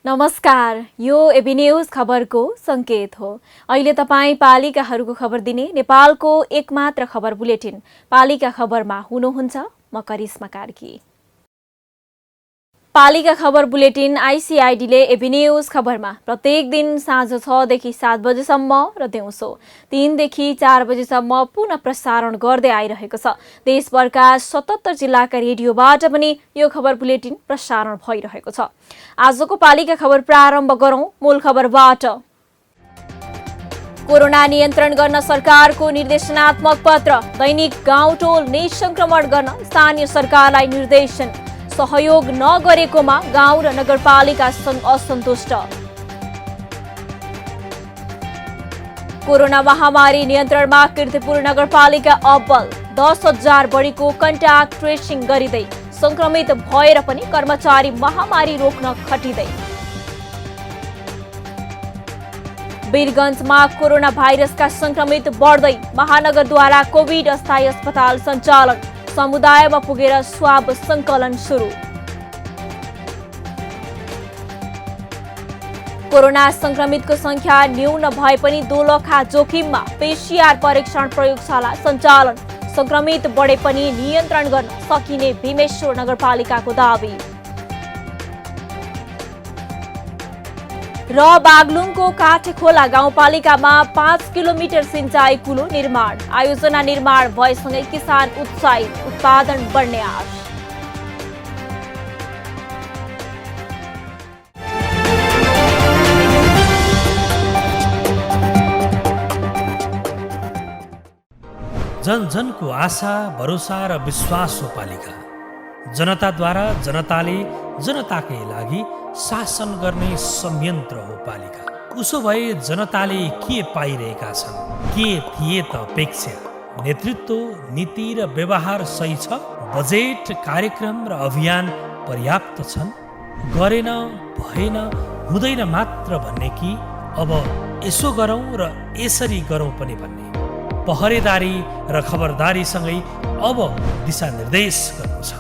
नमस्कार, यो AB news खबरको संकेत हो। अहिले तपाईँ पालिकाहरूको खबर दिने नेपालको एकमात्र खबर बुलेटिन पालिका खबरमा हुनुहुन्छ म करिश्मा कार्की। पालिका खबर बुलेटिन आइसिआइडीले एबी न्यूज खबरमा प्रत्येक दिन साँझ 6 देखि 7 बजेसम्म र दिउँसो 3 देखि 4 बजेसम्म पुनः प्रसारण गर्दै आइरहेको छ। देशभरका 77 जिल्लाका रेडियोबाट पनि यो खबर बुलेटिन प्रसारण भइरहेको छ। आजको पालिका खबर प्रारम्भ गरौं मूल खबरबाट। कोरोना नियन्त्रण गर्न सरकारको निर्देशनात्मक पत्र, दैनिक गाउँटोल निसंक्रमण गर्न स्थानीय सरकारलाई निर्देशन, सहयोग नगरेकोमा गाउँ र नगरपालिका असन्तुष्ट। कोरोना महामारी नियन्त्रणमा कीर्तिपुर नगरपालिका अब्बल, 10,000 बढीको कन्ट्याक्ट ट्रेसिङ गरिँदै, संक्रमित भएर पनि कर्मचारी महामारी रोक्न खटिँदै। वीरगञ्जमा कोरोना भाइरसका संक्रमित बढ्दै, महानगरद्वारा कोभिड अस्थायी अस्पताल सञ्चालन, समुदायमा पुगेर स्वाब संकलन सुरु। कोरोना संक्रमितको संख्या न्यून भए पनि दोलखा जोखिममा पीसीआर परीक्षण प्रयोगशाला सञ्चालन, संक्रमित बढे पनि नियन्त्रण गर्न सकिने भीमेश्वर नगरपालिकाको दावी। र बागलुङको काठेखोला गाउँपालिकामा 5 किलोमिटर सिंचाई कुलो निर्माण, आयोजना निर्माण भएसँगै किसान उत्साहित, उत्पादन बढ्ने आश। जन जनको आशा, भरोसा र विश्वास हो पालिका। जनताद्वारा जनताले जनताकै लागि शासन गर्ने संयन्त्र हो पालिका। उसो भए जनताले के पाइरहेका छन्, के थिए त अपेक्षा? नेतृत्व, नीति र व्यवहार सही छ? बजेट, कार्यक्रम र अभियान पर्याप्त छन्? गरेन, भएन, हुँदैन मात्र भन्ने कि अब यसो गरौँ र यसरी गरौँ पनि भन्ने? पहरेदारी र खबरदारीसँगै अब दिशानिर्देश गर्नु छ।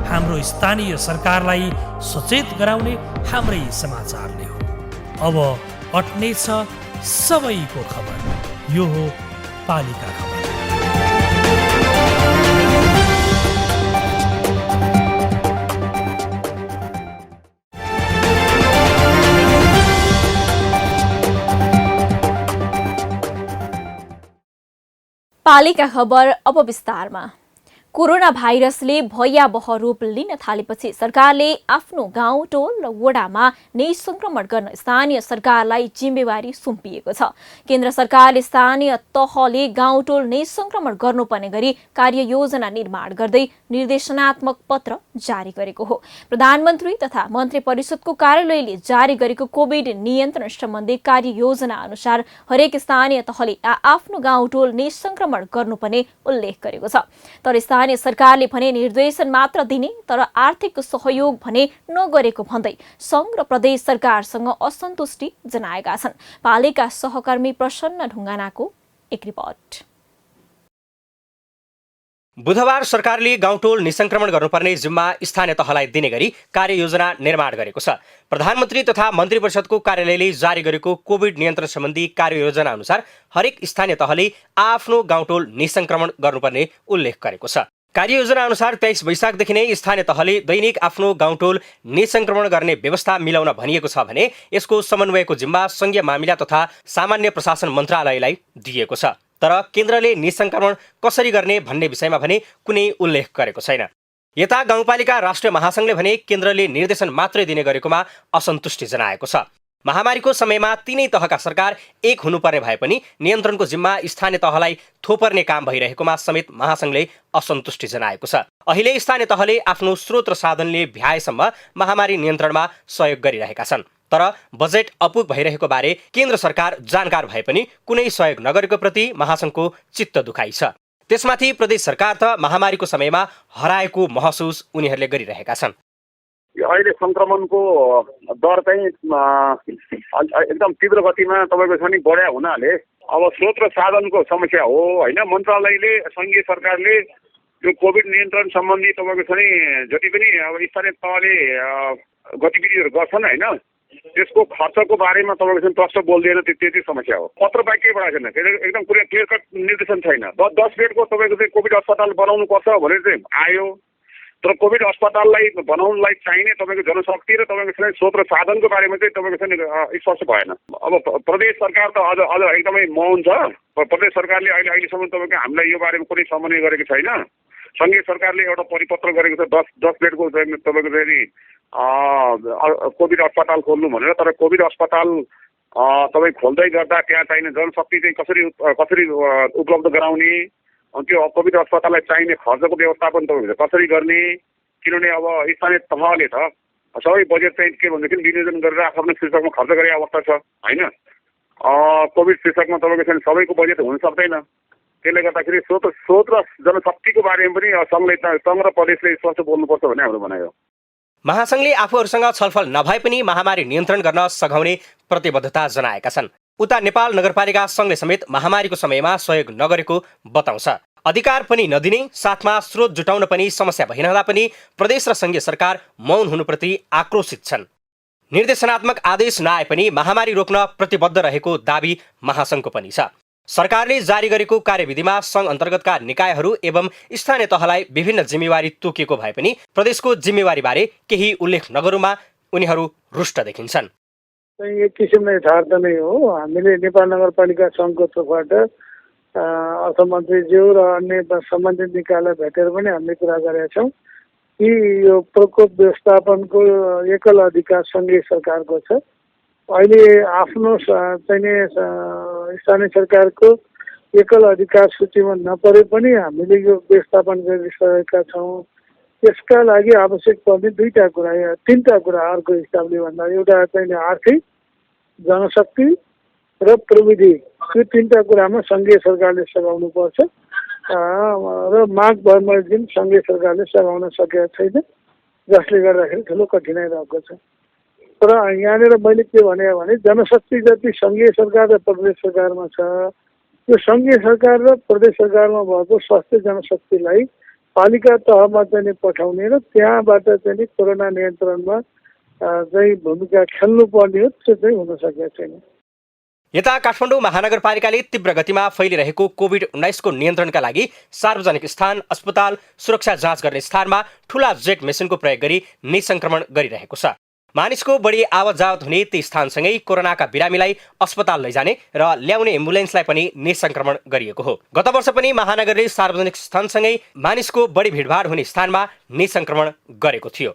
हाम्रो स्थानीय सरकारलाई सचेत गराउने हाम्रै समाचारले हो। अब अट्नेछ सबैको खबर। यो हो पालिका खबर। पालिका खबर अब विस्तारमा। कोरोना भाइरसले भयावह रूप लिन थालेपछि सरकारले आफ्नो गाउँ, टोल र वडामा निसंक्रमण गर्न स्थानीय सरकारलाई जिम्मेवारी सुम्पिएको छ। केन्द्र सरकारले स्थानीय तहले गाउँ, टोल निसंक्रमण गर्नुपर्ने गरी कार्ययोजना निर्माण गर्दै निर्देशनात्मक पत्र जारी गरेको हो। प्रधानमन्त्री तथा मन्त्री परिषदको कार्यालयले जारी गरेको कोभिड नियन्त्रण सम्बन्धी कार्ययोजना अनुसार हरेक स्थानीय तहले आफ्नो गाउँ, टोल निसंक्रमण गर्नुपर्ने उल्लेख गरेको छ। तर स्थानीय सरकारले भने निर्देशन मात्र दिने, तर आर्थिक सहयोग भने नगरेको भन्दै संघ र प्रदेश सरकारसँग असन्तुष्टि जनाएका छन्। पालिका सहकर्मी प्रसन्न ढुङ्गानाको एक रिपोर्ट। बुधबार सरकारले गाउँटोल निसंक्रमण गर्नुपर्ने जिम्मा स्थानीय तहलाई दिने गरी कार्ययोजना निर्माण गरेको छ। प्रधानमन्त्री तथा मन्त्री परिषदको कार्यालयले जारी गरेको कोभिड नियन्त्रण सम्बन्धी कार्ययोजना अनुसार हरेक स्थानीय तहले आफ्नो गाउँटोल निसंक्रमण गर्नुपर्ने उल्लेख गरेको छ। कार्ययोजना अनुसार 23 वैशाखदेखि नै स्थानीय तहले दैनिक आफ्नो गाउँटोल निसंक्रमण गर्ने व्यवस्था मिलाउन भनिएको छ भने यसको समन्वयको जिम्मा संघीय मामिला तथा सामान्य प्रशासन मन्त्रालयलाई दिएको छ। तर केन्द्रले निसंक्रमण कसरी गर्ने भन्ने विषयमा भने कुनै उल्लेख गरेको छैन। यता गाउँपालिका राष्ट्रिय महासंघले भने केन्द्रले निर्देशन मात्रै दिने गरेकोमा असन्तुष्टि जनाएको छ। महामारीको समयमा तीनै तहका सरकार एक हुनुपर्ने भए पनि नियन्त्रणको जिम्मा स्थानीय तहलाई थोपर्ने काम भइरहेकोमा समेत महासंघले असन्तुष्टि जनाएको छ। अहिले स्थानीय तहले आफ्नो स्रोत र साधनले भ्याएसम्म महामारी नियन्त्रणमा सहयोग गरिरहेका छन्। तर बजेट अपुग भइरहेको बारे केन्द्र सरकार जानकार भए पनि कुनै सहयोग नगरेको प्रति महासङ्घको चित्त दुखाइ छ। त्यसमाथि प्रदेश सरकार त महामारीको समयमा हराएको महसुस उनीहरूले गरिरहेका छन्। अहिले संक्रमणको दर चाहिँ एकदम तीव्र गतिमा तपाईँको छ नि बढ्या हुनाले अब स्रोत र साधनको समस्या हो होइन। मन्त्रालयले सङ्घीय सरकारले यो कोभिड नियन्त्रण सम्बन्धी तपाईँको छ नि जति पनि अब स्थानीय तहले गतिविधिहरू गर्छन् होइन, त्यसको खर्चको बारेमा तपाईँको चाहिँ प्रश्न बोल्दैन, त्यति समस्या हो। पत्र वाक्यबाट छैन, एकदम पुरै क्लियर कट निर्देशन छैन। 10 बेडको तपाईँको चाहिँ कोभिड अस्पताल बनाउनु पर्छ भनेर चाहिँ आयो, तर कोभिड अस्पताललाई बनाउनलाई चाहिने तपाईँको जनशक्ति र तपाईँको चाहिँ स्रोत र साधनको बारेमा चाहिँ तपाईँको चाहिँ स्पष्ट भएन। अब प्रदेश सरकार त अझ एकदमै मौन छ। प्रदेश सरकारले अहिलेसम्म तपाईँको हामीलाई यो बारेमा कुनै समन्वय गरेको छैन। सङ्घीय सरकारले एउटा परिपत्र गरेको छ 10 बेडको चाहिँ तपाईँको चाहिँ कोभिड अस्पताल खोल्नु भनेर, तर कोभिड अस्पताल तपाईँ खोल्दै गर्दा त्यहाँ चाहिने जनशक्ति चाहिँ कसरी उपलब्ध गराउने, त्यो कोभिड अस्पताललाई चाहिने खर्चको व्यवस्थापन तपाईँले कसरी गर्ने, किनभने अब स्थानीय तहले त सबै बजेट चाहिँ के भनेदेखि विनियोजन गरेर आफ्नो शीर्षकमा खर्च गरे अवस्था छ होइन। कोभिड शीर्षकमा तपाईँको चाहिँ सबैको बजेट हुन सक्दैन। त्यसले गर्दाखेरि स्रोत र जनशक्तिको बारेमा पनि सङ्घ र प्रदेशले स्पष्ट बोल्नुपर्छ भन्ने हाम्रो भनाइ हो। महासङ्घले आफूहरूसँग छलफल नभए पनि महामारी नियन्त्रण गर्न सघाउने प्रतिबद्धता जनाएका छन्। उता नेपाल नगरपालिका सङ्घले समेत महामारीको समयमा सहयोग नगरेको बताउँछ। अधिकार पनि नदिने साथमा स्रोत जुटाउन पनि समस्या भइरहँदा पनि प्रदेश र सङ्घीय सरकार मौन हुनुप्रति आक्रोशित छन्। निर्देशनात्मक आदेश नआए पनि महामारी रोक्न प्रतिबद्ध रहेको दाबी महासङ्घको पनि छ। सरकारले जारी गरेको कार्यविधिमा सङ्घ अन्तर्गतका निकायहरू एवं स्थानीय तहलाई विभिन्न जिम्मेवारी तोकिएको भए पनि प्रदेशको जिम्मेवारीबारे केही उल्लेख नगरुमा उनीहरू रुष्ट देखिन्छन्। एक किसिमले यथार्थ नै हो। हामीले नेपाल नगरपालिका सङ्घको तर्फबाट अर्थमन्त्रीज्यू र अन्य सम्बन्धित निकायलाई भेटेर पनि हामीले कुरा गरेका छौँ कि यो प्रकोप व्यवस्थापनको एकल अधिकार सङ्घीय सरकारको छ। अहिले आफ्नो चाहिने स्थानीय सरकारको एकल अधिकार सूचीमा नपरे पनि हामीले यो व्यवस्थापन गरिसकेका छौँ। त्यसका लागि आवश्यक पर्ने तीनटा कुराहरूको हिसाबले भन्दा एउटा चाहिँ आर्थिक, जनशक्ति र प्रविधि, यो तीनटा कुरामा सङ्घीय सरकारले सघाउनु पर्छ र माघ दिन सङ्घीय सरकारले सघाउन सकेका छैन, जसले गर्दाखेरि ठुलो कठिनाइ रहेको छ। तर यहाँनिर मैले के भने जनशक्ति जति सङ्घीय सरकार र प्रदेश सरकारमा छ, यो सङ्घीय सरकार र प्रदेश सरकारमा भएको स्वास्थ्य जनशक्तिलाई पालिका तहमा चाहिँ पठाउने र त्यहाँबाट चाहिँ कोरोना नियन्त्रणमा चाहिँ भूमिका खेल्नुपर्ने हो, त्यो चाहिँ हुन सकेको छैन। यता काठमाडौँ महानगरपालिकाले तीव्र गतिमा फैलिरहेको कोभिड-19 को नियन्त्रणका लागि सार्वजनिक स्थान, अस्पताल, सुरक्षा जाँच गर्ने स्थानमा ठूला जेट मेसिनको प्रयोग गरी निसंक्रमण गरिरहेको छ। मानिसको बढी आवत जावत हुने ती स्थानसँगै कोरोनाका बिरामीलाई अस्पताल लैजाने र ल्याउने एम्बुलेन्सलाई पनि निसंक्रमण गरिएको हो। गत वर्ष पनि महानगरले सार्वजनिक स्थानसँगै मानिसको बढी भिडभाड हुने स्थानमा निसंक्रमण गरेको थियो।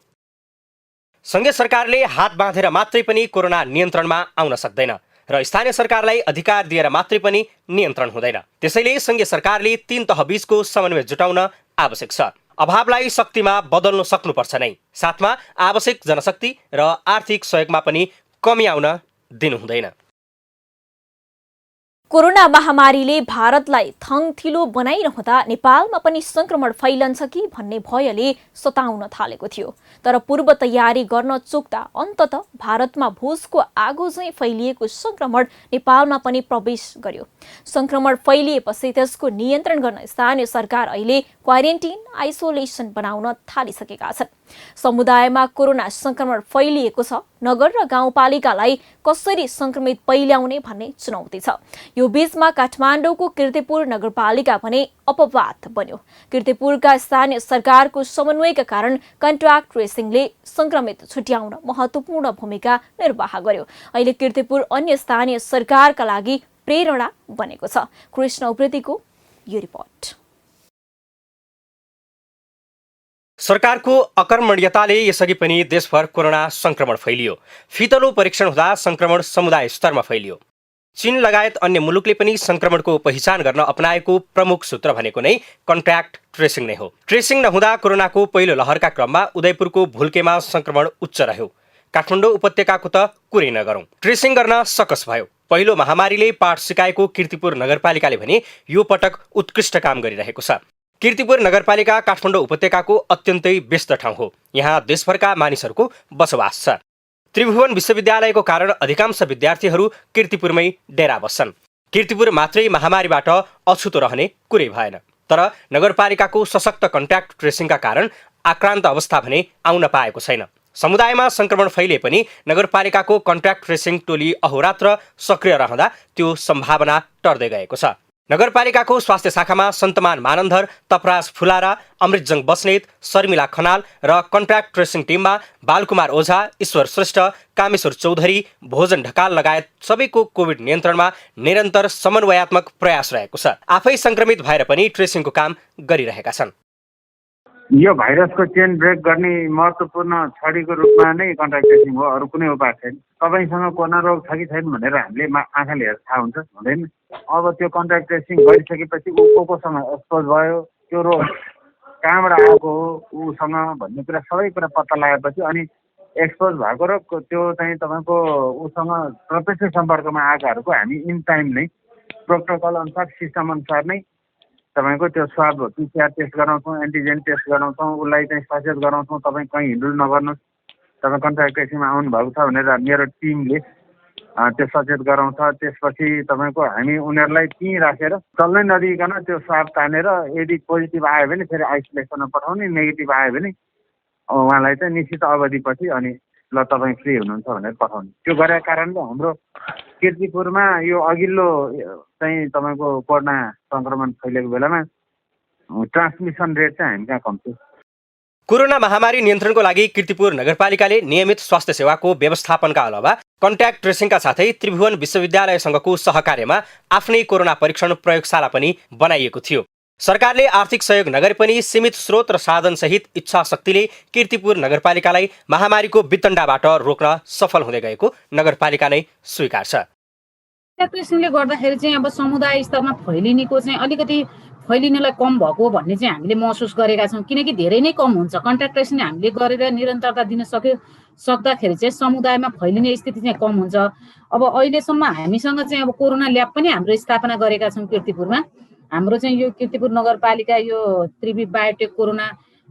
सङ्घीय सरकारले हात बाँधेर मात्रै पनि कोरोना नियन्त्रणमा आउन सक्दैन र स्थानीय सरकारलाई अधिकार दिएर मात्रै पनि नियन्त्रण हुँदैन। त्यसैले सङ्घीय सरकारले तीन तह बीचको समन्वय जुटाउन आवश्यक छ। अभावलाई शक्तिमा बदल्न सक्नुपर्छ नै, साथमा आवश्यक जनशक्ति र आर्थिक सहयोगमा पनि कमी आउन दिनु हुँदैन। कोरोना महामारीले भारतलाई थङथिलो बनाइरहँदा नेपालमा पनि संक्रमण फैलन्छ कि भन्ने भयले सताउन थालेको थियो। तर पूर्व तयारी गर्न चुक्दा अन्ततः भारतमा भुसको आगो झैं फैलिएको संक्रमण नेपालमा पनि प्रवेश गर्यो। संक्रमण फैलिएपछि त्यसको नियन्त्रण गर्न स्थानीय सरकार अहिले क्वारेन्टिन, आइसोलेसन बनाउन थालिसकेका छन्। समुदायमा कोरोना संक्रमण फैलिएको छ, नगर र गाउँपालिकालाई कसरी संक्रमित पहिल्याउने भन्ने चुनौती छ। यो बीचमा काठमाडौँको कीर्तिपुर नगरपालिका भने अपवाद बन्यो। कीर्तिपुरका स्थानीय सरकारको समन्वयका कारण कन्ट्याक्ट ट्रेसिङले संक्रमित छुट्याउन महत्त्वपूर्ण भूमिका निर्वाह गर्यो। अहिले कीर्तिपुर अन्य स्थानीय सरकारका लागि प्रेरणा बनेको छ। कृष्ण उप्रेतीको यो रिपोर्ट। सरकारको अकर्मण्यताले यसअघि पनि देशभर कोरोना संक्रमण फैलियो। फितलो परीक्षण हुँदा संक्रमण समुदाय स्तरमा फैलियो। चीन लगायत अन्य मुलुकले पनि संक्रमणको पहिचान गर्न अपनाएको प्रमुख सूत्र भनेको नै कन्ट्याक्ट ट्रेसिङ नै हो। ट्रेसिङ नहुँदा कोरोनाको पहिलो लहरका क्रममा उदयपुरको भुल्केमा संक्रमण उच्च रह्यो। काठमाडौँ उपत्यकाको त कुरै नगरौँ। ट्रेसिङ गर्न सकस भयो। पहिलो महामारीले पाठ सिकाएको कीर्तिपुर नगरपालिकाले भने यो पटक उत्कृष्ट काम गरिरहेको छ। कीर्तिपुर नगरपालिका काठमाडौँ उपत्यकाको अत्यन्तै व्यस्त ठाउँ हो। यहाँ देशभरका मानिसहरूको बसोबास छ। त्रिभुवन विश्वविद्यालयको कारण अधिकांश विद्यार्थीहरू कीर्तिपुरमै डेरा बस्छन्। कीर्तिपुर मात्रै महामारीबाट अछुतो रहने कुरै भएन। तर नगरपालिकाको सशक्त कन्ट्याक्ट ट्रेसिङका कारण आक्रान्त अवस्था भने आउन पाएको छैन। समुदायमा संक्रमण फैले पनि नगरपालिकाको कन्ट्याक्ट ट्रेसिङ टोली अहोरात्र सक्रिय रहँदा त्यो सम्भावना टर्दै गएको छ। नगरपालिकाको स्वास्थ्य शाखामा सन्तमान मानन्धर, तपराज फुलारा, अमृतजङ बस्नेत, शर्मिला खनाल र कन्ट्याक्ट ट्रेसिङ टिममा बालकुमार ओझा, ईश्वर श्रेष्ठ, कामेश्वर चौधरी, भोजन ढकाल लगायत सबैको कोभिड नियन्त्रणमा निरन्तर समन्वयात्मक प्रयास रहेको छ। आफै संक्रमित भएर पनि ट्रेसिङको काम गरिरहेका छन्। यो भाइरसको चेन ब्रेक गर्ने महत्त्वपूर्ण छडीको रूपमा नै कन्ट्याक्ट ट्रेसिङ हो। अरू कुनै उपाय छैन। तपाईँसँग कोरोना रोग छ कि छैन भनेर हामीले आँखाले हेरेर थाहा हुन्छ, हुँदैन। अब त्यो कन्ट्याक्ट ट्रेसिङ गरिसकेपछि ऊ कोसँग एक्सपोज भयो, त्यो रोग कहाँबाट आएको हो ऊसँग भन्ने कुरा सबै कुरा पत्ता लगाएपछि अनि एक्सपोज भएको र त्यो चाहिँ तपाईँको उसँग प्रत्यक्ष सम्पर्कमा आएकाहरूको हामी इन टाइम नै प्रोटोकल अनुसार सिस्टम अनुसार नै तपाईँको त्यो स्वाब पिसिआर टेस्ट गराउँछौँ, एन्टिजेन टेस्ट गराउँछौँ, उसलाई चाहिँ सचेत गराउँछौँ तपाईँ कहीँ हिँड्डुल नगर्नुहोस्, तपाईँ कन्ट्याक्ट ट्रेसिङमा आउनुभएको छ भनेर मेरो टिमले त्यो सचेत गराउँछ। त्यसपछि तपाईँको हामी उनीहरूलाई त्यहीँ राखेर चल्नै नदिइकन त्यो स्वाब तानेर यदि पोजिटिभ आयो भने फेरि आइसोलेसनमा पठाउने, नेगेटिभ आयो भने उहाँलाई चाहिँ निश्चित अवधिपछि अनि ल तपाईँ फ्री हुनुहुन्छ भनेर पठाउने। त्यो गरेका कारणले हाम्रो कीर्तिपुरमा यो अघिल्लो चाहिँ तपाईँको कोरोना सङ्क्रमण फैलिएको बेलामा ट्रान्समिसन रेट चाहिँ हामी कहाँ कम थियो। कोरोना महामारी नियन्त्रणको लागि कीर्तिपुर नगरपालिकाले नियमित स्वास्थ्य सेवाको व्यवस्थापनका अलावा कन्ट्याक्ट ट्रेसिङका साथै त्रिभुवन विश्वविद्यालयसँगको सहकार्यमा आफ्नै कोरोना परीक्षण प्रयोगशाला पनि बनाइएको थियो। सरकारले आर्थिक सहयोग नगरे पनि सीमित स्रोत र साधनसहित इच्छा शक्तिले कीर्तिपुर नगरपालिकालाई महामारीको वितण्डाबाट रोक्न सफल हुँदै गएको नगरपालिका नै स्वीकार छ। ट्रेसिङले गर्दाखेरि चाहिँ अब समुदाय स्तरमा फैलिनेको चाहिँ अलिकति फैलिनेलाई कम भएको भन्ने चाहिँ हामीले महसुस गरेका छौँ, किनकि धेरै नै कम हुन्छ। कन्ट्याक्ट ट्रेसिङ हामीले गरेर निरन्तरता दिन सक्दाखेरि चाहिँ समुदायमा फैलिने स्थिति चाहिँ कम हुन्छ। अब अहिलेसम्म हामीसँग चाहिँ अब कोरोना ल्याब पनि हाम्रो स्थापना गरेका छौँ कीर्तिपुरमा। हाम्रो चाहिँ यो कीर्तिपुर नगरपालिका यो त्रिवी बायोटेक कोरोना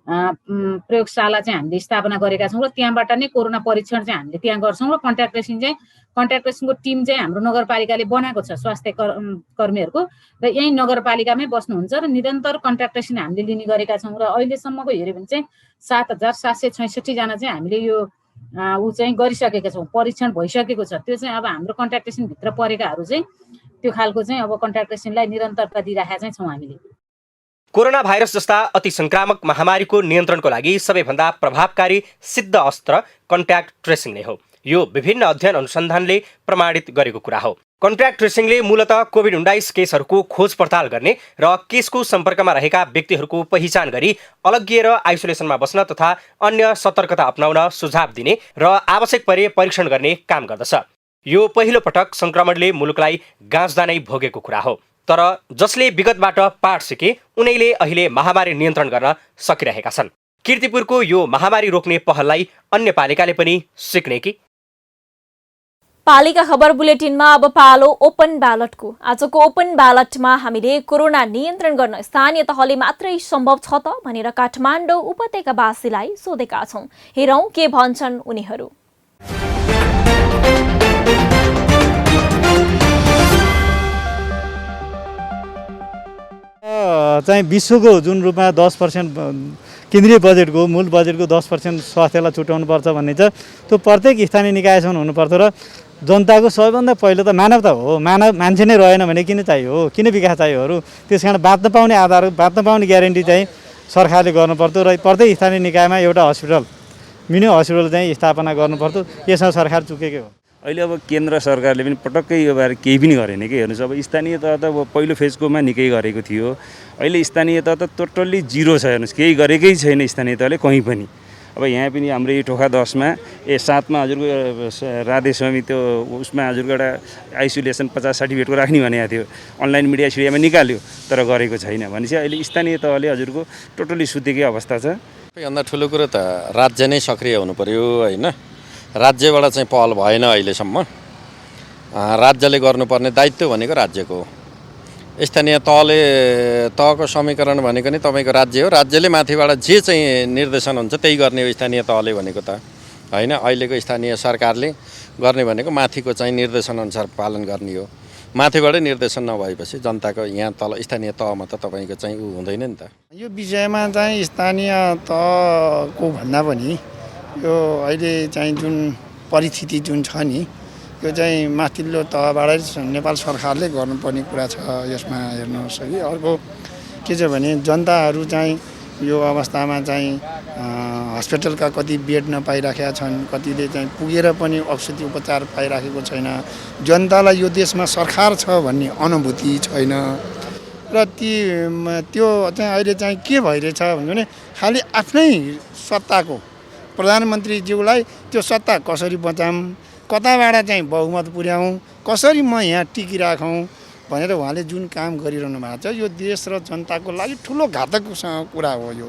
प्रयोगशाला चाहिँ हामीले स्थापना गरेका छौँ र त्यहाँबाट नै कोरोना परीक्षण चाहिँ हामीले त्यहाँ गर्छौँ र कन्ट्याक्ट ट्रेसिङको टिम चाहिँ हाम्रो नगरपालिकाले बनाएको छ स्वास्थ्य कर्मीहरूको र यहीँ नगरपालिकामै बस्नुहुन्छ र निरन्तर कन्ट्याक्ट ट्रेसिङ हामीले लिने गरेका छौँ र अहिलेसम्मको हेऱ्यो भने चाहिँ 7,766 जना चाहिँ हामीले यो चाहिँ गरिसकेका छौँ, परीक्षण भइसकेको छ। त्यो चाहिँ अब हाम्रो कन्ट्याक्ट ट्रेसिङभित्र परेकाहरू चाहिँ त्यो खालको चाहिँ अब कन्ट्याक्ट ट्रेसिङलाई निरन्तरता दिइराखेका चाहिँ छौँ हामीले। कोरोना भाइरस जस्ता अति संक्रामक महामारीको नियन्त्रणको लागि सबैभन्दा प्रभावकारी सिद्ध अस्त्र कन्ट्याक्ट ट्रेसिङ नै हो। यो विभिन्न अध्ययन अनुसन्धानले प्रमाणित गरेको कुरा हो। कन्ट्याक्ट ट्रेसिङले मूलतः कोभिड-19 केसहरूको खोज पडताल गर्ने र केसको सम्पर्कमा रहेका व्यक्तिहरूको पहिचान गरी अलग्गिएर आइसोलेसनमा बस्न तथा अन्य सतर्कता अपनाउन सुझाव दिने र आवश्यक परे परीक्षण गर्ने काम गर्दछ। यो पहिलो पटक संक्रमणले मुलुकलाई गाँच्दा नै भोगेको कुरा हो। तर जसले विगतबाट पाठ सिके उनीले अहिले महामारी नियन्त्रण गर्न सकिरहेका छन्। कीर्तिपुरको यो महामारी रोक्ने पहललाई अन्य पालिकाले पनि सिक्ने कि? पालिका खबर बुलेटिनमा अब पालो ओपन ब्यालटको। आजको ओपन ब्यालटमा हामीले कोरोना नियन्त्रण गर्न स्थानीय तहले मात्रै सम्भव छ त भनेर काठमाडौँ उपत्यकावासीलाई सोधेका छौं। हेरौं के भन्छन् उनीहरू। चाहिँ विश्वको जुन रूपमा 10% केन्द्रीय बजेटको मूल बजेटको 10% स्वास्थ्यलाई छुट्याउनुपर्छ भन्ने छ, त्यो प्रत्येक स्थानीय निकायसम्म हुनुपर्छ र जनताको सबैभन्दा पहिलो त मानवता हो। मान्छे नै रहेन भने किन चाहियो, किन विकास चाहियो अरू? त्यस कारण बाँच्न पाउने आधार, बाँच्न पाउने ग्यारेन्टी चाहिँ सरकारले गर्नुपर्थ्यो र प्रत्येक स्थानीय निकायमा एउटा हस्पिटल, मिनी हस्पिटल चाहिँ स्थापना गर्नुपर्थ्यो। यसमा सरकार चुकेकै हो। अहिले अब केन्द्र सरकारले पनि पटक्कै यो बारे केही पनि गरेन कि। हेर्नुहोस्, अब स्थानीय तह त अब पहिलो फेजकोमा निकै गरेको थियो, अहिले स्थानीय तह त टोटल्ली जिरो छ। हेर्नुहोस्, केही गरेकै छैन स्थानीय तहले कहीँ पनि। अब यहाँ पनि हाम्रो यो टोखा 10मा 7मा हजुरको राधेस्वामी त्यो उसमा हजुरको एउटा आइसोलेसन 50-60 बेडको राख्ने भनेको थियो, अनलाइन मिडिया सिडियामा निकाल्यो तर गरेको छैन भनेपछि अहिले स्थानीय तहले हजुरको टोटल्ली सुतेकै अवस्था छ। सबैभन्दा ठुलो कुरो त राज्य नै सक्रिय हुनु पर्यो होइन। राज्यबाट चाहिँ पहल भएन अहिलेसम्म। राज्यले गर्नुपर्ने दायित्व भनेको राज्यको हो। स्थानीय तहको समीकरण भनेको नि तपाईँको राज्य हो। राज्यले माथिबाट जे चाहिँ निर्देशन हुन्छ त्यही गर्ने हो स्थानीय तहले भनेको त होइन। अहिलेको स्थानीय सरकारले गर्ने भनेको माथिको चाहिँ निर्देशनअनुसार पालन गर्ने हो। माथिबाटै निर्देशन नभएपछि जनताको यहाँ तल स्थानीय तहमा त तपाईँको चाहिँ हुँदैन नि त। यो विषयमा चाहिँ स्थानीय तहको भन्दा पनि यो अहिले चाहिँ जुन परिस्थिति जुन छ नि यो चाहिँ माथिल्लो तहबाटै नेपाल सरकारले गर्नुपर्ने कुरा छ। यसमा हेर्नुहोस् कि अर्को के छ भने जनताहरू चाहिँ यो अवस्थामा चाहिँ हस्पिटलका कति बेड नपाइराखेका छन्, कतिले चाहिँ पुगेर पनि औषधि उपचार पाइराखेको छैन। जनतालाई यो देशमा सरकार छ भन्ने अनुभूति छैन र त्यो चाहिँ अहिले चाहिँ के भइरहेछ भने खालि आफ्नै सत्ताको प्रधानमन्त्रीज्यूलाई त्यो सत्ता कसरी बचाऊँ, कताबाट चाहिँ बहुमत पुर्याउँ, कसरी म यहाँ टिकिराखौँ भनेर उहाँले जुन काम गरिरहनु भएको छ यो देश र जनताको लागि ठुलो घातक कुरा हो यो।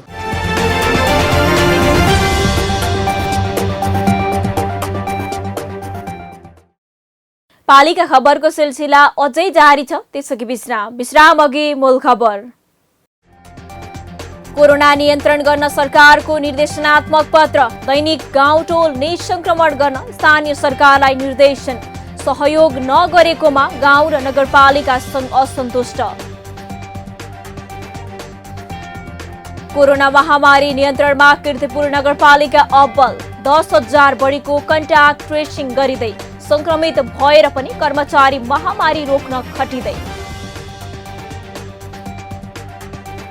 पालिका खबरको सिलसिला अझै जारी छ, त्यसअघि विश्राम अघि मूल खबर। कोरोना नियन्त्रण गर्न सरकारको निर्देशनात्मक पत्र, दैनिक गाउँटोल निसंक्रमण गर्न स्थानीय सरकारलाई निर्देशन, सहयोग नगरेकोमा गाउँ र नगरपालिका संघ असन्तुष्ट। कोरोना महामारी नियन्त्रणमा कीर्तिपुर नगरपालिका अब्बल, 10,000 बढीको कन्ट्याक्ट ट्रेसिङ गरिँदै, संक्रमित भएर पनि कर्मचारी महामारी रोक्न खटिँदै।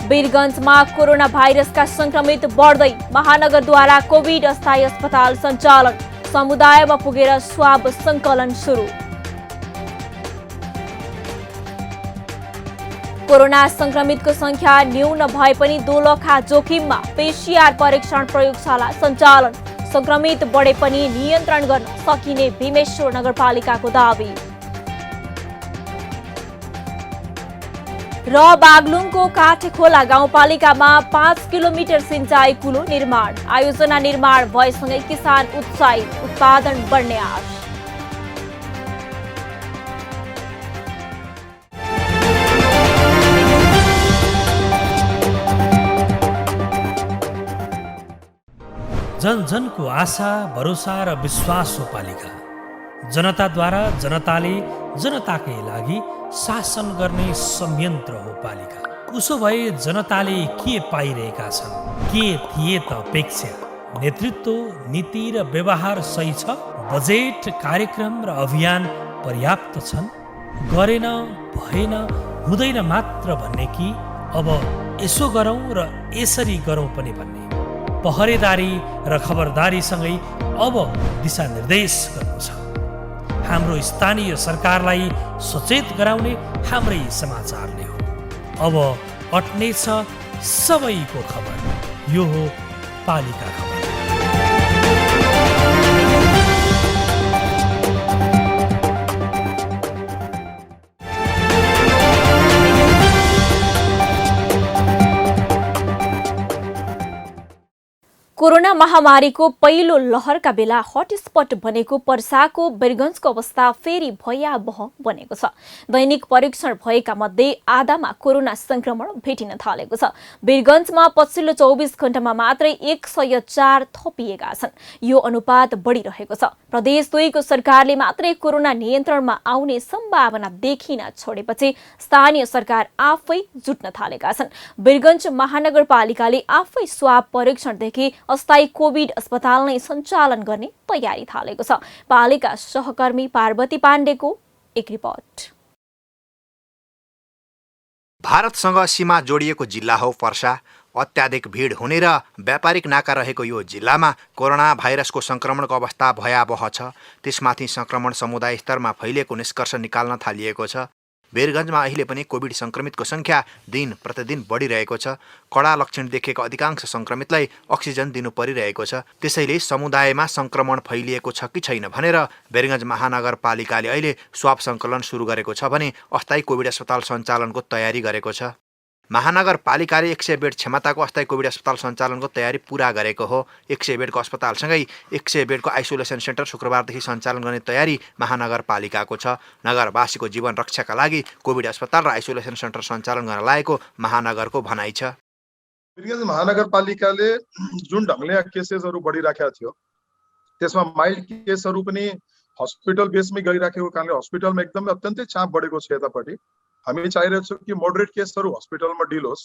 वीरगञ्जमा कोरोना भाइरसका संक्रमित बढ्दै, महानगरद्वारा कोभिड अस्थायी अस्पताल सञ्चालन, समुदायमा पुगेर स्वाब संकलन सुरु। कोरोना संक्रमितको संख्या न्यून भए पनि दोलखा जोखिममा पीसीआर परीक्षण प्रयोगशाला सञ्चालन, संक्रमित बढे पनि नियन्त्रण गर्न सकिने भीमेश्वर नगरपालिकाको दावी। र बागलुङको काठखोला गाउँपालिकामा 5 किलोमिटर सिंचाई कुलो निर्माण, आयोजना निर्माण भएसँगै किसान उत्साहित, उत्पादन बढ्ने आश। जन जनको आशा, भरोसा र विश्वास हो पालिका। जनताद्वारा जनताले जनताकै लागि शासन गर्ने संयन्त्र हो पालिका। उसो भए जनताले के पाइरहेका छन्, के थिए त अपेक्षा? नेतृत्व, नीति र व्यवहार सही छ? बजेट, कार्यक्रम र अभियान पर्याप्त छन्? गरेन, भएन, हुँदैन मात्र भन्ने कि अब यसो गरौँ र यसरी गरौँ पनि भन्ने? पहरेदारी र खबरदारीसँगै अब दिशानिर्देश गर्नु छ। हाम्रो स्थानीय सरकारलाई सचेत गराउने हाम्रै समाचारले हो। अब अट्नेछ सबैको खबर। यो हो पालिका खबर। कोरोना महामारीको पहिलो लहरका बेला हटस्पट बनेको पर्साको वीरगञ्जको अवस्था फेरि भयावह बनेको छ। दैनिक परीक्षण भएका मध्ये आधामा कोरोना संक्रमण भेटिन थालेको छ। वीरगञ्जमा पछिल्लो 24 घण्टामा मात्रै 104 थपिएका छन्। यो अनुपात बढिरहेको छ। प्रदेश 2 को सरकारले मात्रै कोरोना नियन्त्रणमा आउने सम्भावना देखिन छोडेपछि स्थानीय सरकार आफै जुट्न थालेका छन्। वीरगञ्ज महानगरपालिकाले आफै स्वाब परीक्षणदेखि अस्थायी कोभिड अस्पताल नै सञ्चालन गर्ने तयारी थालेको छ। पालिका सहकर्मी पार्वती पाण्डेको एक रिपोर्ट। भारतसँग सीमा जोडिएको जिल्ला हो पर्सा। अत्याधिक भिड हुने र व्यापारिक नाका रहेको यो जिल्लामा कोरोना भाइरसको संक्रमणको अवस्था भयावह छ। त्यसमाथि संक्रमण समुदाय स्तरमा फैलिएको निष्कर्ष निकाल्न थालिएको छ। वीरगञ्जमा अहिले पनि कोभिड संक्रमितको संख्या दिन प्रतिदिन बढिरहेको छ। कडा लक्षण देखेको अधिकांश संक्रमितलाई अक्सिजन दिनु परिरहेको छ। त्यसैले समुदायमा संक्रमण फैलिएको छ कि छैन भनेर वीरगञ्ज महानगरपालिकाले अहिले स्वाब सङ्कलन सुरु गरेको छ भने अस्थायी कोभिड अस्पताल सञ्चालनको तयारी गरेको छ। महानगरपालिकाले 100 बेड क्षमताको अस्थायी कोभिड अस्पताल सञ्चालनको तयारी पूरा गरेको हो। 100 बेडको अस्पतालसँगै 100 बेडको आइसोलेसन सेन्टर शुक्रबारदेखि सञ्चालन गर्ने तयारी महानगरपालिकाको छ। नगरवासीको जीवन रक्षाका लागि कोभिड अस्पताल र आइसोलेसन सेन्टर सञ्चालन गर्न लागेको महानगरको भनाइ छ। वीरगञ्ज महानगरपालिकाले जुन ढङ्गले केसेसहरू बढिराखेको थियो त्यसमा माइल्ड केसहरू पनि हस्पिटल बेसमै गइराखेको कारणले हस्पिटलमा एकदमै अत्यन्तै चाप बढेको छ। यतापट्टि हामी चाहिरहेको छौँ कि मोडरेट केसहरू हस्पिटलमा डिल होस्,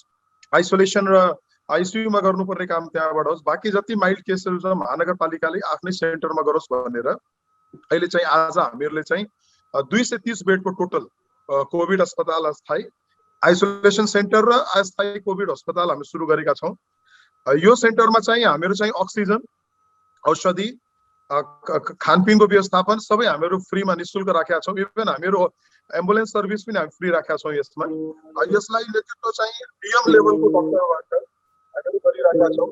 आइसोलेसन र आइसियुमा गर्नुपर्ने काम त्यहाँबाट होस्, बाँकी जति माइल्ड केसहरू छ महानगरपालिकाले आफ्नै सेन्टरमा गरोस् भनेर अहिले चाहिँ आज हामीहरूले चाहिँ 230 बेडको टोटल कोभिड अस्पताल अस्थायी आइसोलेसन सेन्टर र अस्थायी कोभिड अस्पताल हामी सुरु गरेका छौँ। यो सेन्टरमा चाहिँ हामीहरू चाहिँ अक्सिजन, औषधि, खानपिनको व्यवस्थापन सबै हामीहरू फ्रीमा निःशुल्क राखेका छौँ। इभन हामीहरू एम्बुलेन्स सर्भिस पनि हामी फ्री राखेका छौँ यसमा। यसलाई नेतृत्व चाहिँ डीएम लेभलको तर्फबाट हामीहरू गरिराखेका छौँ।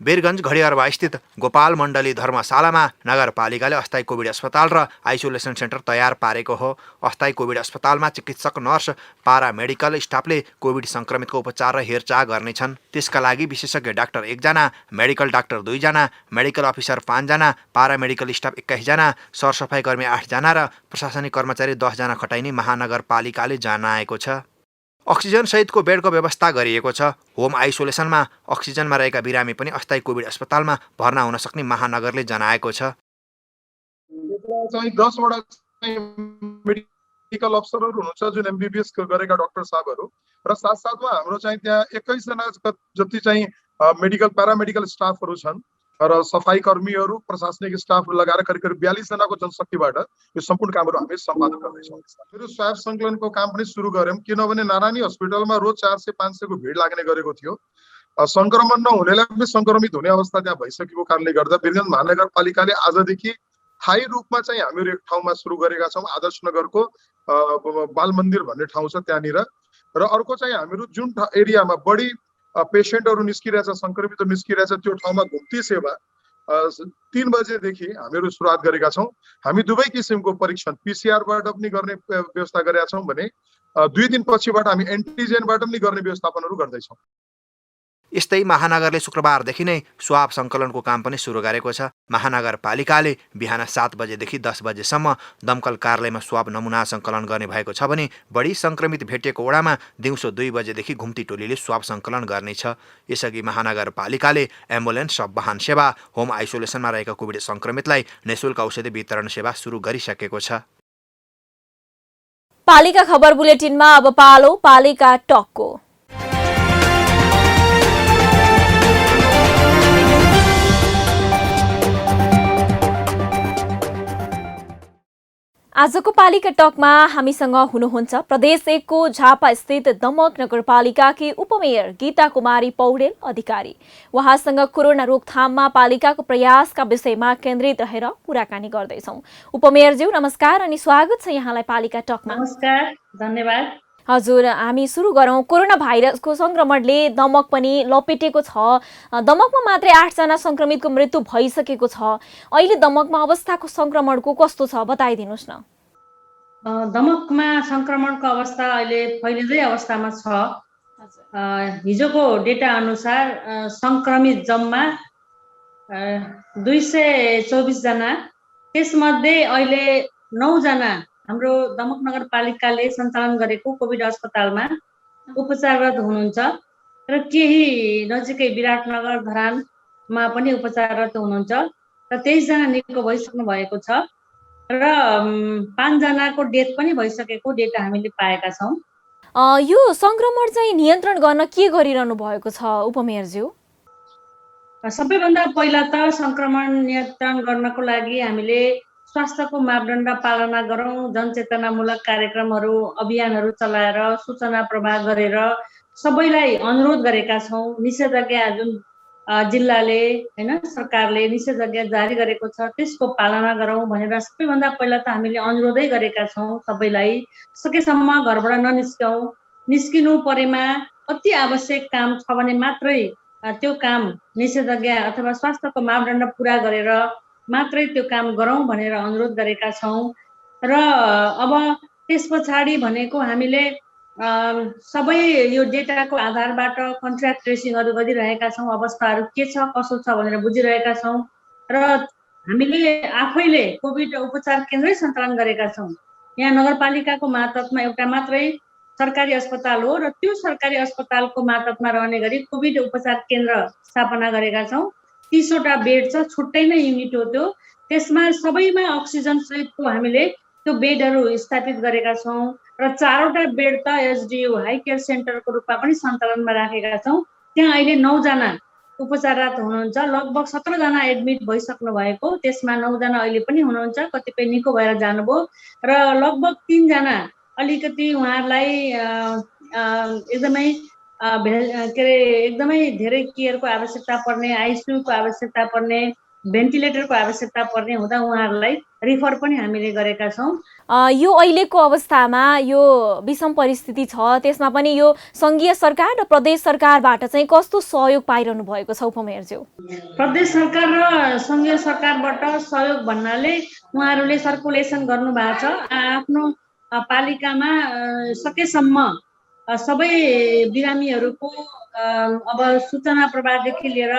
वीरगञ्ज घडियारवा स्थित गोपाल मण्डली धर्मशालामा नगरपालिकाले अस्थायी कोभिड अस्पताल र आइसोलेसन सेन्टर तयार पारेको हो। अस्थायी कोभिड अस्पतालमा चिकित्सक, नर्स, पारामेडिकल स्टाफले कोभिड सङ्क्रमितको उपचार र हेरचाह गर्नेछन्। त्यसका लागि विशेषज्ञ डाक्टर 1 जना, मेडिकल डाक्टर 2 जना, मेडिकल अफिसर 5 जना, पारामेडिकल स्टाफ 21 जना, सरसफाइ कर्मी 8 जना र प्रशासनिक कर्मचारी 10 जना खटाइने महानगरपालिकाले जनाएको छ। अक्सिजन सहितको बेडको व्यवस्था गरिएको छ। होम आइसोलेसनमा अक्सिजनमा रहेका बिरामी पनि अस्थायी कोभिड अस्पतालमा भर्ना हुन सक्ने महानगरले जनाएको छ। 10 वटा मेडिकल अफसरहरू हुनुहुन्छ जुन एमबीबीएस गरेका डाक्टर साहबहरू र साथसाथमा हाम्रो चाहिँ त्यहाँ 21 जना जति चाहिँ मेडिकल पारामेडिकल स्टाफहरू छन् र सफाई कर्मीहरू, प्रशासनिक स्टाफहरू लगाएर करिब करिब 42 जनाको जनशक्तिबाट यो सम्पूर्ण कामहरू हामी सम्पादन गर्दैछौँ। मेरो स्वाब सङ्कलनको काम पनि सुरु गऱ्यौँ किनभने नारायणी हस्पिटलमा रोज 400-500 को भिड लाग्ने गरेको थियो। सङ्क्रमण नहुनेलाई पनि सङ्क्रमित हुने अवस्था त्यहाँ भइसकेको कारणले गर्दा वीरगञ्ज महानगरपालिकाले आजदेखि स्थायी रूपमा चाहिँ हामीहरू एक ठाउँमा सुरु गरेका छौँ। आदर्श नगरको बाल मन्दिर भन्ने ठाउँ छ त्यहाँनिर। र अर्को चाहिँ हामीहरू जुन एरियामा बढी पेसेन्टहरू निस्किरहेछ, सङ्क्रमितहरू निस्किरहेछ त्यो ठाउँमा घुम्ती सेवा 3 बजेदेखि हामीहरू सुरुवात गरेका छौँ। हामी दुवै किसिमको परीक्षण पिसिआरबाट पनि गर्ने व्यवस्था गरेका छौँ भने 2 दिन पछिबाट हामी एन्टिजेनबाट पनि गर्ने व्यवस्थापनहरू गर्दैछौँ। यस्तै महानगरले शुक्रबारदेखि नै स्वाब सङ्कलनको काम पनि सुरु गरेको छ। महानगरपालिकाले बिहान 7 बजेदेखि 10 बजेसम्म दमकल कार्यालयमा स्वाब नमुना सङ्कलन गर्ने भएको छ भने बढी सङ्क्रमित भेटिएको वडामा दिउँसो 2 बजेदेखि घुम्ती टोलीले स्वाब सङ्कलन गर्नेछ। यसअघि महानगरपालिकाले एम्बुलेन्स, सब वाहन सेवा, होम आइसोलेसनमा रहेका कोभिड सङ्क्रमितलाई निःशुल्क औषधि वितरण सेवा सुरु गरिसकेको छ। पालिका खबर बुलेटिनमा अब पालो पालिका टकको। आजको पालिका टकमा हामीसँग हुनुहुन्छ प्रदेश 1 को झापा स्थित दमक नगरपालिकाकी उपमेयर गीता कुमारी पौडेल अधिकारी। उहाँसँग कोरोना रोकथाममा पालिकाको प्रयासका विषयमा केन्द्रित रहेर कुराकानी गर्दैछौँ। उपमेयरज्यू नमस्कार अनि स्वागत छ यहाँलाई पालिका टकमा। नमस्कार, धन्यवाद। हजुर, हामी सुरु गरौँ। कोरोना भाइरसको संक्रमणले दमक पनि लपेटेको छ। दमकमा मात्रै 8 जना संक्रमितको मृत्यु भइसकेको छ। अहिले दमकमा अवस्थाको संक्रमणको कस्तो छ बताइदिनुस् न। दमकमा संक्रमणको अवस्था अहिले फैलिँदै अवस्थामा छ। हिजोको डेटा अनुसार संक्रमित जम्मा 224 जना, त्यसमध्ये अहिले 9 जना हाम्रो दमक नगरपालिकाले सञ्चालन गरेको कोभिड अस्पतालमा उपचाररत हुनुहुन्छ र केही नजिकै विराटनगर, धरानमा पनि उपचाररत हुनुहुन्छ र 23 जना निको भइसक्नु भएको छ र 5 जनाको डेथ पनि भइसकेको डेटा हामीले पाएका छौँ। यो संक्रमण चाहिँ नियन्त्रण गर्न के गरिरहनु भएको छ उपमेयरज्यू? सबैभन्दा पहिला त संक्रमण नियन्त्रण गर्नको लागि हामीले स्वास्थ्यको मापदण्ड पालना गरौँ, जनचेतनामूलक कार्यक्रमहरू, अभियानहरू चलाएर सूचना प्रवाह गरेर सबैलाई अनुरोध गरेका छौँ। निषेधाज्ञा जुन जिल्लाले हैन सरकारले निषेधाज्ञा जारी गरेको छ त्यसको पालना गरौँ भनेर सबैभन्दा पहिला त हामीले अनुरोधै गरेका छौँ। सबैलाई सकेसम्म घरबाट ननिस्कौँ, निस्किनु परेमा अति आवश्यक काम छ भने मात्रै त्यो काम निषेधाज्ञा अथवा स्वास्थ्यको मापदण्ड पुरा गरेर मात्रै त्यो काम गरौँ भनेर अनुरोध गरेका छौँ। र अब त्यस पछाडि भनेको हामीले सबै यो डेटाको आधारबाट कन्ट्र्याक्ट ट्रेसिङहरू गरिरहेका छौँ, अवस्थाहरू के छ कसो छ भनेर बुझिरहेका छौँ र हामीले आफैले कोभिड उपचार केन्द्रै सञ्चालन गरेका छौँ। यहाँ नगरपालिकाको मातहतमा एउटा मात्रै सरकारी अस्पताल हो र त्यो सरकारी अस्पतालको मातहतमा रहने गरी कोभिड उपचार केन्द्र स्थापना गरेका छौँ। 30 वटा बेड छ, छुट्टै नै युनिट हो त्यो। त्यसमा सबैमा अक्सिजन सहितको हामीले त्यो बेडहरू स्थापित गरेका छौँ र 4 वटा बेड त एसडियू हाई केयर सेन्टरको रूपमा पनि सञ्चालनमा राखेका छौँ। त्यहाँ अहिले 9 जना उपचाररत हुनुहुन्छ, लगभग 17 जना एडमिट भइसक्नु भएको, त्यसमा 9 जना अहिले पनि हुनुहुन्छ, कतिपय निको भएर जानुभयो र लगभग 3 जना अलिकति उहाँहरूलाई एकदमै के अरे एकदमै धेरै केयरको आवश्यकता पर्ने, आइसियूको आवश्यकता पर्ने, भेन्टिलेटरको आवश्यकता पर्ने हुँदा उहाँहरूलाई रिफर पनि हामीले गरेका छौँ। यो अहिलेको अवस्थामा यो विषम परिस्थिति छ, त्यसमा पनि यो सङ्घीय सरकार र प्रदेश सरकारबाट चाहिँ कस्तो सहयोग पाइरहनु भएको छ उपमेयरज्यू? प्रदेश सरकार र सङ्घीय सरकारबाट सहयोग भन्नाले उहाँहरूले सर्कुलेसन गर्नुभएको छ। आफ्नो पालिकामा सकेसम्म सबै बिरामीहरूको अब सूचना प्रवाहदेखि लिएर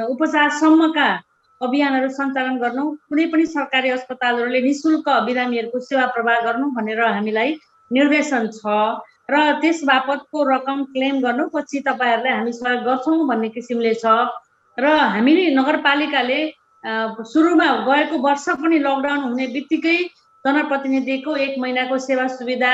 उपचारसम्मका अभियानहरू सञ्चालन गर्नु, कुनै पनि सरकारी अस्पतालहरूले निःशुल्क बिरामीहरूको सेवा प्रवाह गर्नु भनेर हामीलाई निर्देशन छ र त्यस बापतको रकम क्लेम गर्नु पछि तपाईँहरूलाई हामी सहयोग गर्छौँ भन्ने किसिमले छ र हामीले नगरपालिकाले सुरुमा गएको वर्ष पनि लकडाउन हुने बित्तिकै जनप्रतिनिधिको 1 महिनाको सेवा सुविधा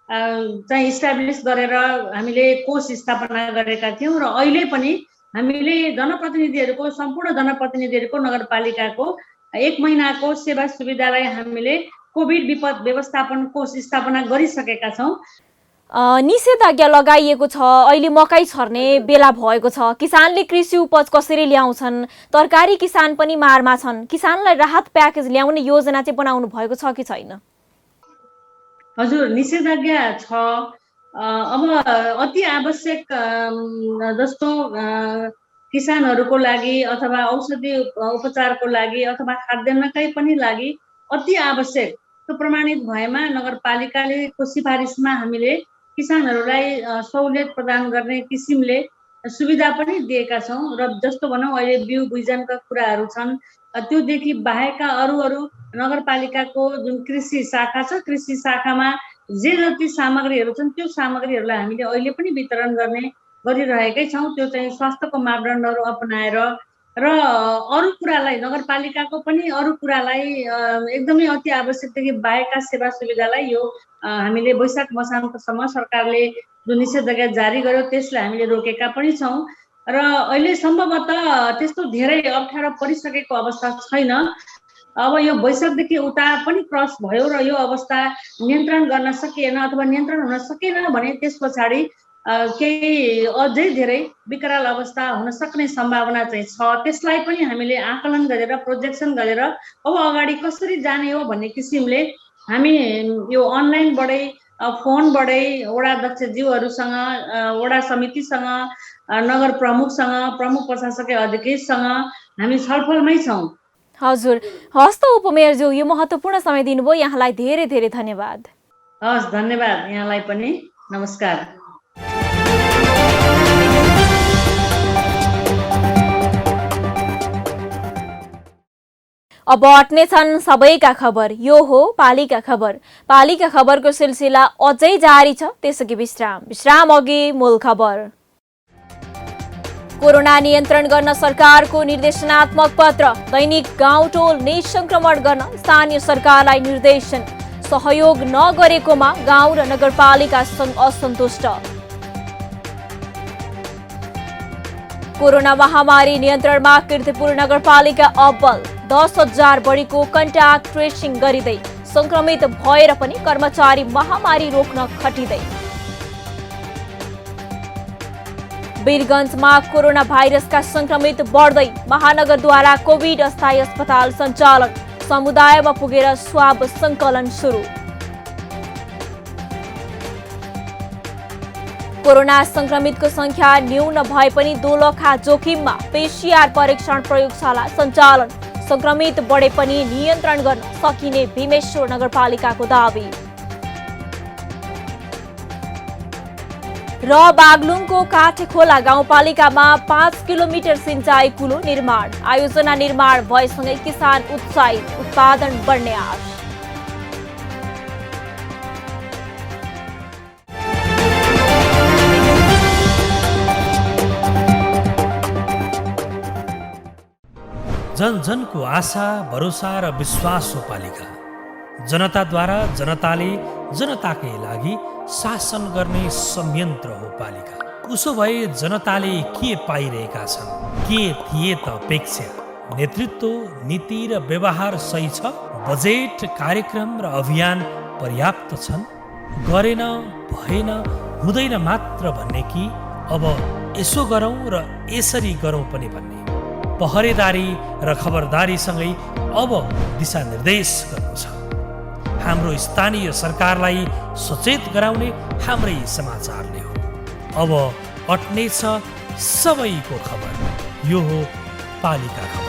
चाहिँ इस्टाब्लिस गरेर हामीले कोष स्थापना गरेका थियौँ र अहिले पनि हामीले जनप्रतिनिधिहरूको सम्पूर्ण जनप्रतिनिधिहरूको नगरपालिकाको 1 महिनाको सेवा सुविधालाई हामीले कोभिड विपद व्यवस्थापन कोष स्थापना गरिसकेका छौँ। निषेधाज्ञा लगाइएको छ, अहिले मकै छर्ने बेला भएको छ, किसानले कृषि उपज कसरी ल्याउँछन्, तरकारी किसान पनि मारमा छन्, किसानलाई राहत प्याकेज ल्याउने योजना चाहिँ बनाउनु भएको छ कि छैन? हजुर, निषेधाज्ञा छ। अब अति आवश्यक जस्तो किसानहरूको लागि अथवा औषधि उपचारको लागि अथवा खाद्यान्नकै पनि लागि अति आवश्यक त्यो प्रमाणित भएमा नगरपालिकाले को सिफारिसमा हामीले किसानहरूलाई सहुलियत प्रदान गर्ने किसिमले सुविधा पनि दिएका छौँ र जस्तो भनौँ अहिले बिउ बिजनका कुराहरू छन्, त्योदेखि बाहेकका अरू नगरपालिकाको जुन कृषि शाखा छ, कृषि शाखामा जे जति सामग्रीहरू छन् त्यो सामग्रीहरूलाई हामीले अहिले पनि वितरण गरिरहेकै छौँ। त्यो चाहिँ स्वास्थ्यको मापदण्डहरू अपनाएर र अरू कुरालाई नगरपालिकाको पनि अरू कुरालाई एकदमै अति आवश्यकदेखि बाहेकका सेवा सुविधालाई यो हामीले वैशाख मसान्तसम्म सरकारले जुन निषेधाज्ञा जारी गर्यो त्यसलाई हामीले रोकेका पनि छौँ र अहिले सम्भवतः त्यस्तो धेरै अप्ठ्यारो परिसकेको अवस्था छैन। अब यो वैशाखदेखि उता पनि क्रस भयो र यो अवस्था नियन्त्रण गर्न सकिएन अथवा नियन्त्रण हुन सकेन भने त्यस पछाडि केही अझै धेरै विकराल अवस्था हुन सक्ने सम्भावना चाहिँ छ। त्यसलाई पनि हामीले आकलन गरेर प्रोजेक्सन गरेर अब अगाडि कसरी जाने हो भन्ने किसिमले हामी यो अनलाइनबाटै फोनबाटै वडा अध्यक्षज्यूहरूसँग, वडा समितिसँग, नगर प्रमुखसँग, प्रमुख प्रशासकीय अधिकृतसँग हामी छलफलमै छौँ। हजुर, हस् त उपमेयरज्यू, यो महत्त्वपूर्ण समय दिनुभयो, यहाँलाई धेरै धेरै धन्यवाद। हस्, धन्यवाद यहाँलाई पनि। नमस्कार। अब अट्ने छन् सबैका खबर, यो हो पालिका खबर। पालिका खबरको सिलसिला अझै जारी छ, त्यसअघि विश्राम अघि मूल खबर। कोरोना नियन्त्रण गर्न सरकारको निर्देशनात्मक पत्र, दैनिक गाउँटोल निसंक्रमण गर्न स्थानीय सरकारलाई निर्देशन, सहयोग नगरेकोमा गाउँ र नगरपालिका असन्तुष्ट। कोरोना महामारी नियन्त्रणमा कीर्तिपुर नगरपालिका अब्बल, 10,000 बढीको कन्ट्याक्ट ट्रेसिङ गरिँदै, संक्रमित भएर पनि कर्मचारी महामारी रोक्न खटिँदै। वीरगञ्जमा कोरोना भाइरसका संक्रमित बढ्दै, महानगरद्वारा कोभिड अस्थायी अस्पताल सञ्चालन, समुदायमा पुगेर स्वाब सङ्कलन सुरु। कोरोना संक्रमितको संख्या न्यून भए पनि दोलखा जोखिममा पीसीआर परीक्षण प्रयोगशाला सञ्चालन, संक्रमित बढे पनि नियन्त्रण गर्न सकिने भीमेश्वर नगरपालिकाको दावी। र बागलुङको काठखोला गाउँपालिकामा 5 किलोमिटर सिंचाई पुलो निर्माण। आयोजना निर्माण भएसँगै किसान उत्साहित, उत्पादन बढ्ने आश। जन जनको आशा, भरोसा र विश्वास हो पालिका। जनताद्वारा जनताले जनताकै लागि शासन गर्ने संयन्त्र हो पालिका। उसो भए जनताले के पाइरहेका छन्? के थिए त अपेक्षा? नेतृत्व, नीति र व्यवहार सही छ? बजेट, कार्यक्रम र अभियान पर्याप्त छन्? गरेन, भएन, हुँदैन मात्र भन्ने कि अब यसो गरौँ र यसरी गरौँ पनि भन्ने? पहरेदारी र खबरदारीसँगै अब दिशानिर्देश गर्नु छ। हाम्रो स्थानीय सरकारलाई सचेत गराउने हाम्रै समाचारले हो। अब अट्नेछ सबैको खबर। यो हो पालिका खबर।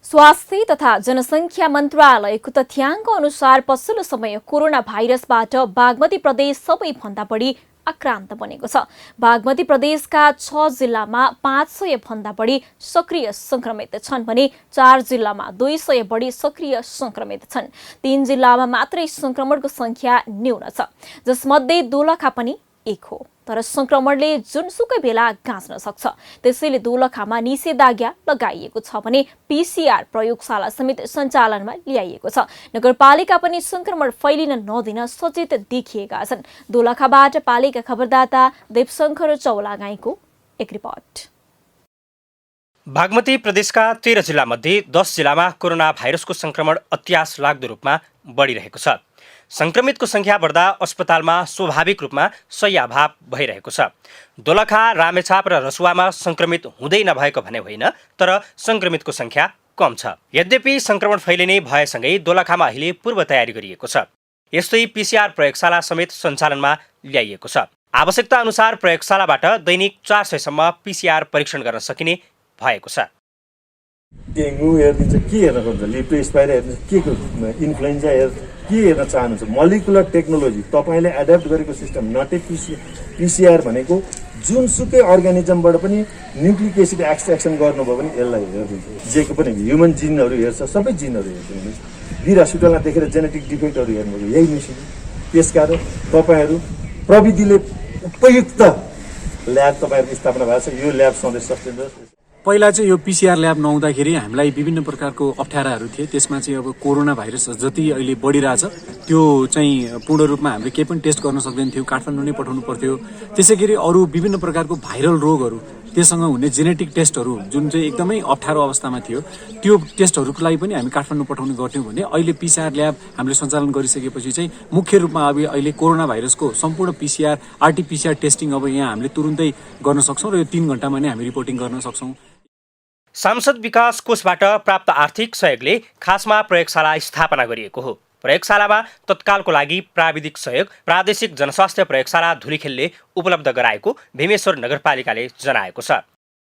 स्वास्थ्य तथा जनसङ्ख्या मन्त्रालयको तथ्याङ्क अनुसार पछिल्लो समय कोरोना भाइरसबाट बागमती प्रदेश सबैभन्दा बढी आक्रान्त बनेको छ। बागमती प्रदेशका 6 जिल्लामा 500 भन्दा बढी सक्रिय संक्रमित छन् भने 4 जिल्लामा 200 बढी सक्रिय संक्रमित छन्। 3 जिल्लामा मात्रै संक्रमणको संख्या न्यून छ, जसमध्ये दोलखा पनि एक हो। तर संक्रमणले जुनसुकै बेला गाँच्न सक्छ। त्यसैले दोलखामा निषेधाज्ञा लगाइएको छ भने पीसीआर प्रयोगशाला समेत सञ्चालनमा ल्याइएको छ। नगरपालिका पनि संक्रमण फैलिन नदिन सचेत देखिएका छन्। दोलखाबाट पालिका खबरदाता देवशंकर चौलागाईको एक रिपोर्ट। बागमती प्रदेशका 13 जिल्लामध्ये 10 जिल्लामा कोरोना भाइरसको संक्रमण अत्यास लाग्दो रूपमा बढिरहेको छ। संक्रमितको संख्या बढ्दा अस्पतालमा स्वाभाविक रूपमा शय्या अभाव भइरहेको छ। दोलखा, रामेछाप र रसुवामा संक्रमित हुँदै नभएको भने होइन, तर संक्रमितको संख्या कम छ। यद्यपि संक्रमण फैलिने भएसँगै दोलखामा अहिले पूर्व तयारी गरिएको छ। यस्तै पीसीआर प्रयोगशाला समेत सञ्चालनमा ल्याइएको छ। आवश्यकता अनुसार प्रयोगशालाबाट दैनिक 400 सम्म पीसीआर परीक्षण गर्न सकिने भएको छ। डेङ्गु हेर्नुहुन्छ, के हेर्न खोज्छ? लिप्टोस्पाइरा हेर्नुहुन्छ, के इन्फ्लुएन्जा के हेर्न चाहनुहुन्छ? मलिकुलर टेक्नोलोजी तपाईँले एडाप्ट गरेको सिस्टम, नटै पीसीआर भनेको जुनसुकै अर्गानिजमबाट पनि न्युक्लिक एसिड एक्सट्र्याक्सन गर्नुभयो भने यसलाई हेरिदिन्छ। जेको पनि ह्युमन जिनहरू हेर्छ, सबै जिनहरू हेर्छ। बिरा सुटलमा देखेर जेनेटिक डिफेक्टहरू हेर्नुभयो, यही मेसिन। त्यसकारण तपाईँहरू प्रविधिले उपयुक्त ल्याब तपाईँहरूको स्थापना भएको छ। यो ल्याब सधैँ सस्टेन रहोस्। पहिला चाहिँ यो पीसीआर ल्याब नहुँदाखेरि हामीलाई विभिन्न प्रकारको अप्ठ्याराहरू थिए। त्यसमा चाहिँ अब कोरोना भाइरस जति अहिले बढिरहेछ त्यो चाहिँ पूर्ण रूपमा हामीले केही पनि टेस्ट गर्न सक्दैन थियो, काठमाडौँ नै पठाउनु पर्थ्यो। त्यसै गरी अरू विभिन्न प्रकारको भाइरल रोगहरू, त्यससँग हुने जेनेटिक टेस्टहरू जुन चाहिँ एकदमै अप्ठ्यारो अवस्थामा थियो, त्यो टेस्टहरूको लागि पनि हामी काठमाडौँ पठाउने गर्थ्यौँ भने अहिले पीसीआर ल्याब हामीले सञ्चालन गरिसकेपछि चाहिँ मुख्य रूपमा अब अहिले कोरोना भाइरसको सम्पूर्ण पीसीआर, आरटीपीसीआर टेस्टिङ अब यहाँ हामीले तुरुन्तै गर्न सक्छौँ र यो 3 घण्टामा नै हामी रिपोर्टिङ गर्न सक्छौँ। सांसद विकास कोषबाट प्राप्त आर्थिक सहयोगले खासमा प्रयोगशाला स्थापना गरिएको हो। प्रयोगशालामा तत्कालको लागि प्राविधिक सहयोग प्रादेशिक जनस्वास्थ्य प्रयोगशाला धुलीखेलले उपलब्ध गराएको भीमेश्वर नगरपालिकाले जनाएको छ।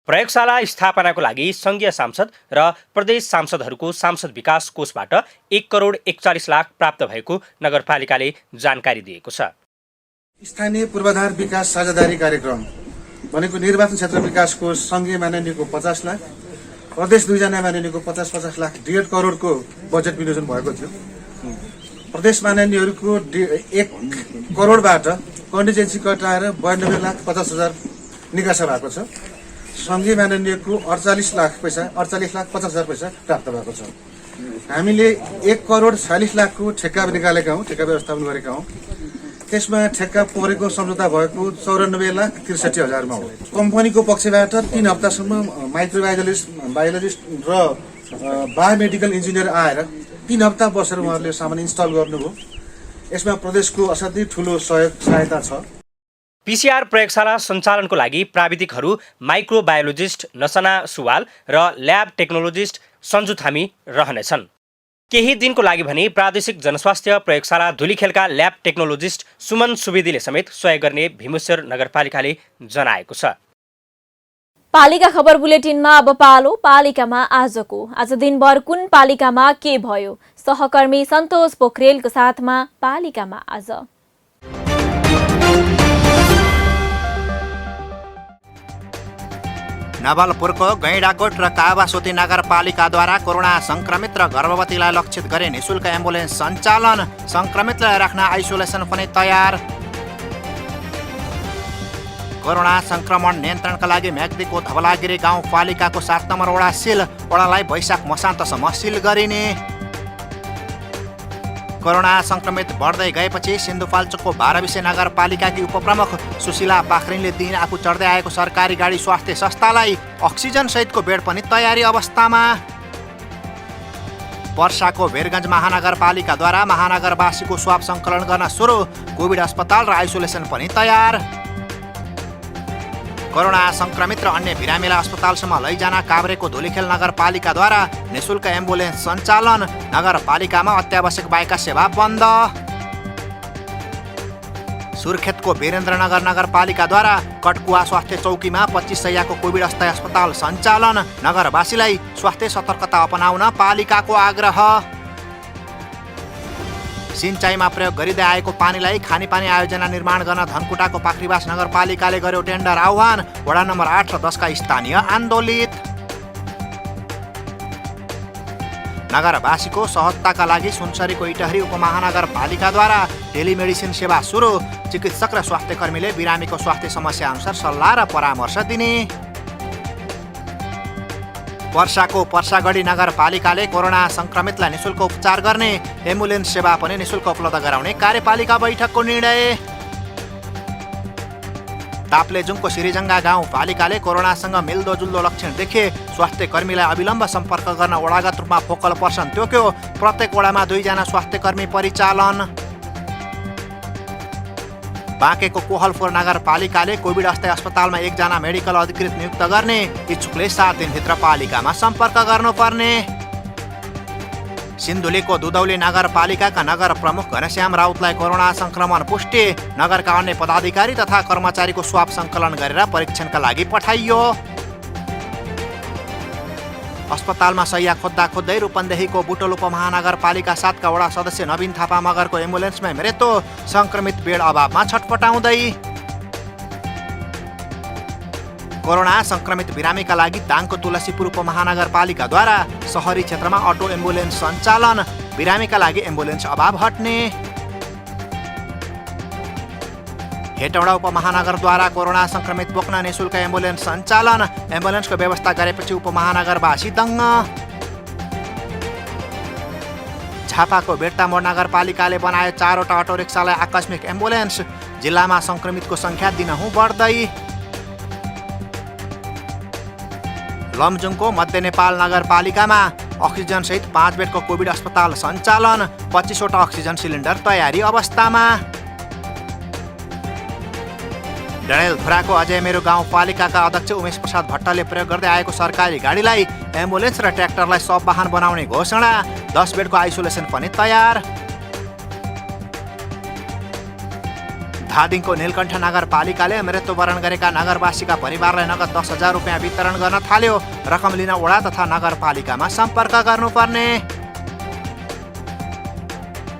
प्रयोगशाला स्थापनाको लागि संघीय सांसद र प्रदेश सांसदहरूको सांसद विकास कोषबाट 1 करोड 41 लाख प्राप्त भएको नगरपालिकाले जानकारी दिएको छ। स्थानीय पूर्वाधार विकास साझेदारी कार्यक्रम भनेको निर्वाचन क्षेत्र विकास कोष संघीय माननीयको 50 लाख, प्रदेश 2 जना माननीयको 50-50 लाख 1.5 करोडको बजेट विनियोजन भएको थियो। प्रदेश माननीयहरूको 1 करोडबाट कन्टिजेन्सी कटाएर 92 लाख 50 हजार निकासा भएको छ। संघीय माननीयको 48 लाख 50 हजार पैसा प्राप्त भएको छ। हामीले 1 करोड 40 लाखको ठेक्का निकालेका हौँ, ठेक्का व्यवस्थापन गरेका हौँ। त्यसमा ठेक्का परेको सम्झौता भएको 94 लाख 63 हजारमा हो। कम्पनीको पक्षबाट 3 हप्तासम्म माइक्रोबायोलोजिस्ट र बायोमेडिकल इन्जिनियर आएर 3 हप्ता बसेर उहाँहरूले सामान इन्स्टल गर्नुभयो। यसमा प्रदेशको असाध्यै ठुलो सहायता छ। पीसीआर प्रयोगशाला सञ्चालनको लागि प्राविधिकहरू माइक्रोबायोलोजिस्ट नसना सुवाल र ल्याब टेक्नोलोजिस्ट सञ्जु थामी रहनेछन्। केही दिनको लागि भने प्रादेशिक जनस्वास्थ्य प्रयोगशाला धुलीखेलका ल्याब टेक्नोलोजिस्ट सुमन सुवेदीले समेत सहयोग गर्ने भीमेश्वर नगरपालिकाले जनाएको छ। पालिका खबर बुलेटिनमा अब पालो पालिकामा आजको। आज दिनभर कुन पालिकामा के भयो, सहकर्मी सन्तोष पोखरेलको साथमा पालिकामा आज। नवलपुरको गैंडाकोट र कावासोती नगरपालिकाद्वारा कोरोना संक्रमित र गर्भवतीलाई लक्षित गरी निशुल्क एम्बुलेन्स सञ्चालन, संक्रमितलाई राख्न आइसोलेसन पनि तयार। कोरोना संक्रमण नियन्त्रणका लागि म्याग्दीको धवलागिरी गाउँपालिकाको 7 नम्बर वडा सिल, वडालाई वैशाख मसान्तसम्म सिल गरिने। कोरोना संक्रमित बढ्दै गएपछि सिन्धुपाल्चोकको 12 विषय नगरपालिकाकी उपप्रमुख सुशीला पाखरिनले दिन आफू चढ्दै आएको सरकारी गाडी स्वास्थ्य संस्थालाई अक्सिजन सहितको बेड पनि तयारी अवस्थामा। पर्साको वीरगञ्ज महानगरपालिकाद्वारा महानगरवासीको स्वाब सङ्कलन गर्न सुरु, कोभिड अस्पताल र आइसोलेसन पनि तयार। कोरोना संक्रमित र अन्य बिरामीलाई अस्पतालसम्म लैजान काभ्रेको धुलीखेल नगरपालिकाद्वारा निशुल्क एम्बुलेन्स सञ्चालन, नगरपालिकामा अत्यावश्यक बाहेकका सेवा बन्द। सुर्खेतको वीरेन्द्रनगर नगरपालिकाद्वारा कटकुवा स्वास्थ्य चौकीमा 25 शैय्याको कोभिड अस्थायी अस्पताल सञ्चालन, नगरवासीलाई स्वास्थ्य सतर्कता अपनाउन पालिकाको आग्रह। सिंचाइमा प्रयोग गरिँदै आएको पानीलाई खानेपानी आयोजना निर्माण गर्न धनकुटाको पाखरीबास नगरपालिकाले गर्यो टेन्डर आह्वान, वडा नम्बर 8 र 10 का स्थानीय आन्दोलित। नगरवासीको सहजताका लागि सुनसरीको इटहरी उपमहानगरपालिकाद्वारा टेलिमेडिसिन सेवा सुरु, चिकित्सक र स्वास्थ्यकर्मीले बिरामीको स्वास्थ्य समस्या अनुसार सल्लाह र परामर्श दिने। पर्साको पर्सागढी नगरपालिकाले कोरोना संक्रमितलाई निशुल्क उपचार गर्ने, एम्बुलेन्स सेवा पनि निशुल्क उपलब्ध गराउने कार्यपालिका बैठकको निर्णय। ताप्लेजुङको सिरिजङ्गा गाउँपालिकाले कोरोनासँग मिल्दोजुल्दो लक्षण देखे, स्वास्थ्य कर्मीलाई अविलम्ब सम्पर्क गर्न वडागत रूपमा फोकल पर्सन तोक्यो, प्रत्येक वडामा 2 जना स्वास्थ्यकर्मी परिचालन। बाँकेको कोहलपुर नगरपालिकाले कोभिड अस्थायी अस्पतालमा 1 जना मेडिकल अधिकृत नियुक्त गर्ने, इच्छुकले 7 दिनभित्र पालिकामा सम्पर्क गर्नुपर्ने। सिन्धुलीको दुधौली नगरपालिकाका नगर प्रमुख घनश्याम राउतलाई कोरोना संक्रमण पुष्टि, नगरका अन्य पदाधिकारी तथा कर्मचारीको स्वाब सङ्कलन गरेर परीक्षणका लागि पठाइयो। अस्पतालमा शैय्या खोज्दा खोज्दै रूपन्देहीको बुटोल उपमहानगरपालिका 7 का वडा सदस्य नवीन थापा मगरको एम्बुलेन्समै मृत्यु, संक्रमित बेड अभावमा छटपटाउँदै। कोरोना संक्रमित बिरामीका लागि दाङको तुलसीपुर उपमहानगरपालिकाद्वारा सहरी क्षेत्रमा अटो एम्बुलेन्स सञ्चालन, बिरामीका लागि एम्बुलेन्स अभाव हट्ने। हेटौडा उपमहानगरद्वारा कोरोना संक्रमित बोक्न निशुल्क एम्बुलेन्स सञ्चालन, एम्बुलेन्सको व्यवस्था गरेपछि उपमहानगरवासी दङ्ग। झापाको बेर्तामोड नगरपालिकाले बनायो 4 वटा अटो रिक्सालाई आकस्मिक एम्बुलेन्स, जिल्लामा संक्रमितको सङ्ख्या दिनहुँ बढ्दै। लमजुङको मध्य नेपाल नगरपालिकामा अक्सिजन सहित 5 बेडको कोभिड अस्पताल सञ्चालन, 25 वटा अक्सिजन सिलिन्डर तयारी अवस्थामा। डडेलधुराको अजय मेरो गाउँपालिकाका अध्यक्ष उमेश प्रसाद भट्टले प्रयोग गर्दै आएको सरकारी गाडीलाई एम्बुलेन्स र ट्र्याक्टरलाई सब वाहन बनाउने घोषणा, 10 बेडको आइसोलेसन पनि तयार। धादिङको नीलकण्ठ नगरपालिकाले मृत्युवरण गरेका नगरवासीका परिवारलाई नगद 10,000 रुपियाँ वितरण गर्न थाल्यो, रकम लिन वडा तथा नगरपालिकामा सम्पर्क गर्नुपर्ने।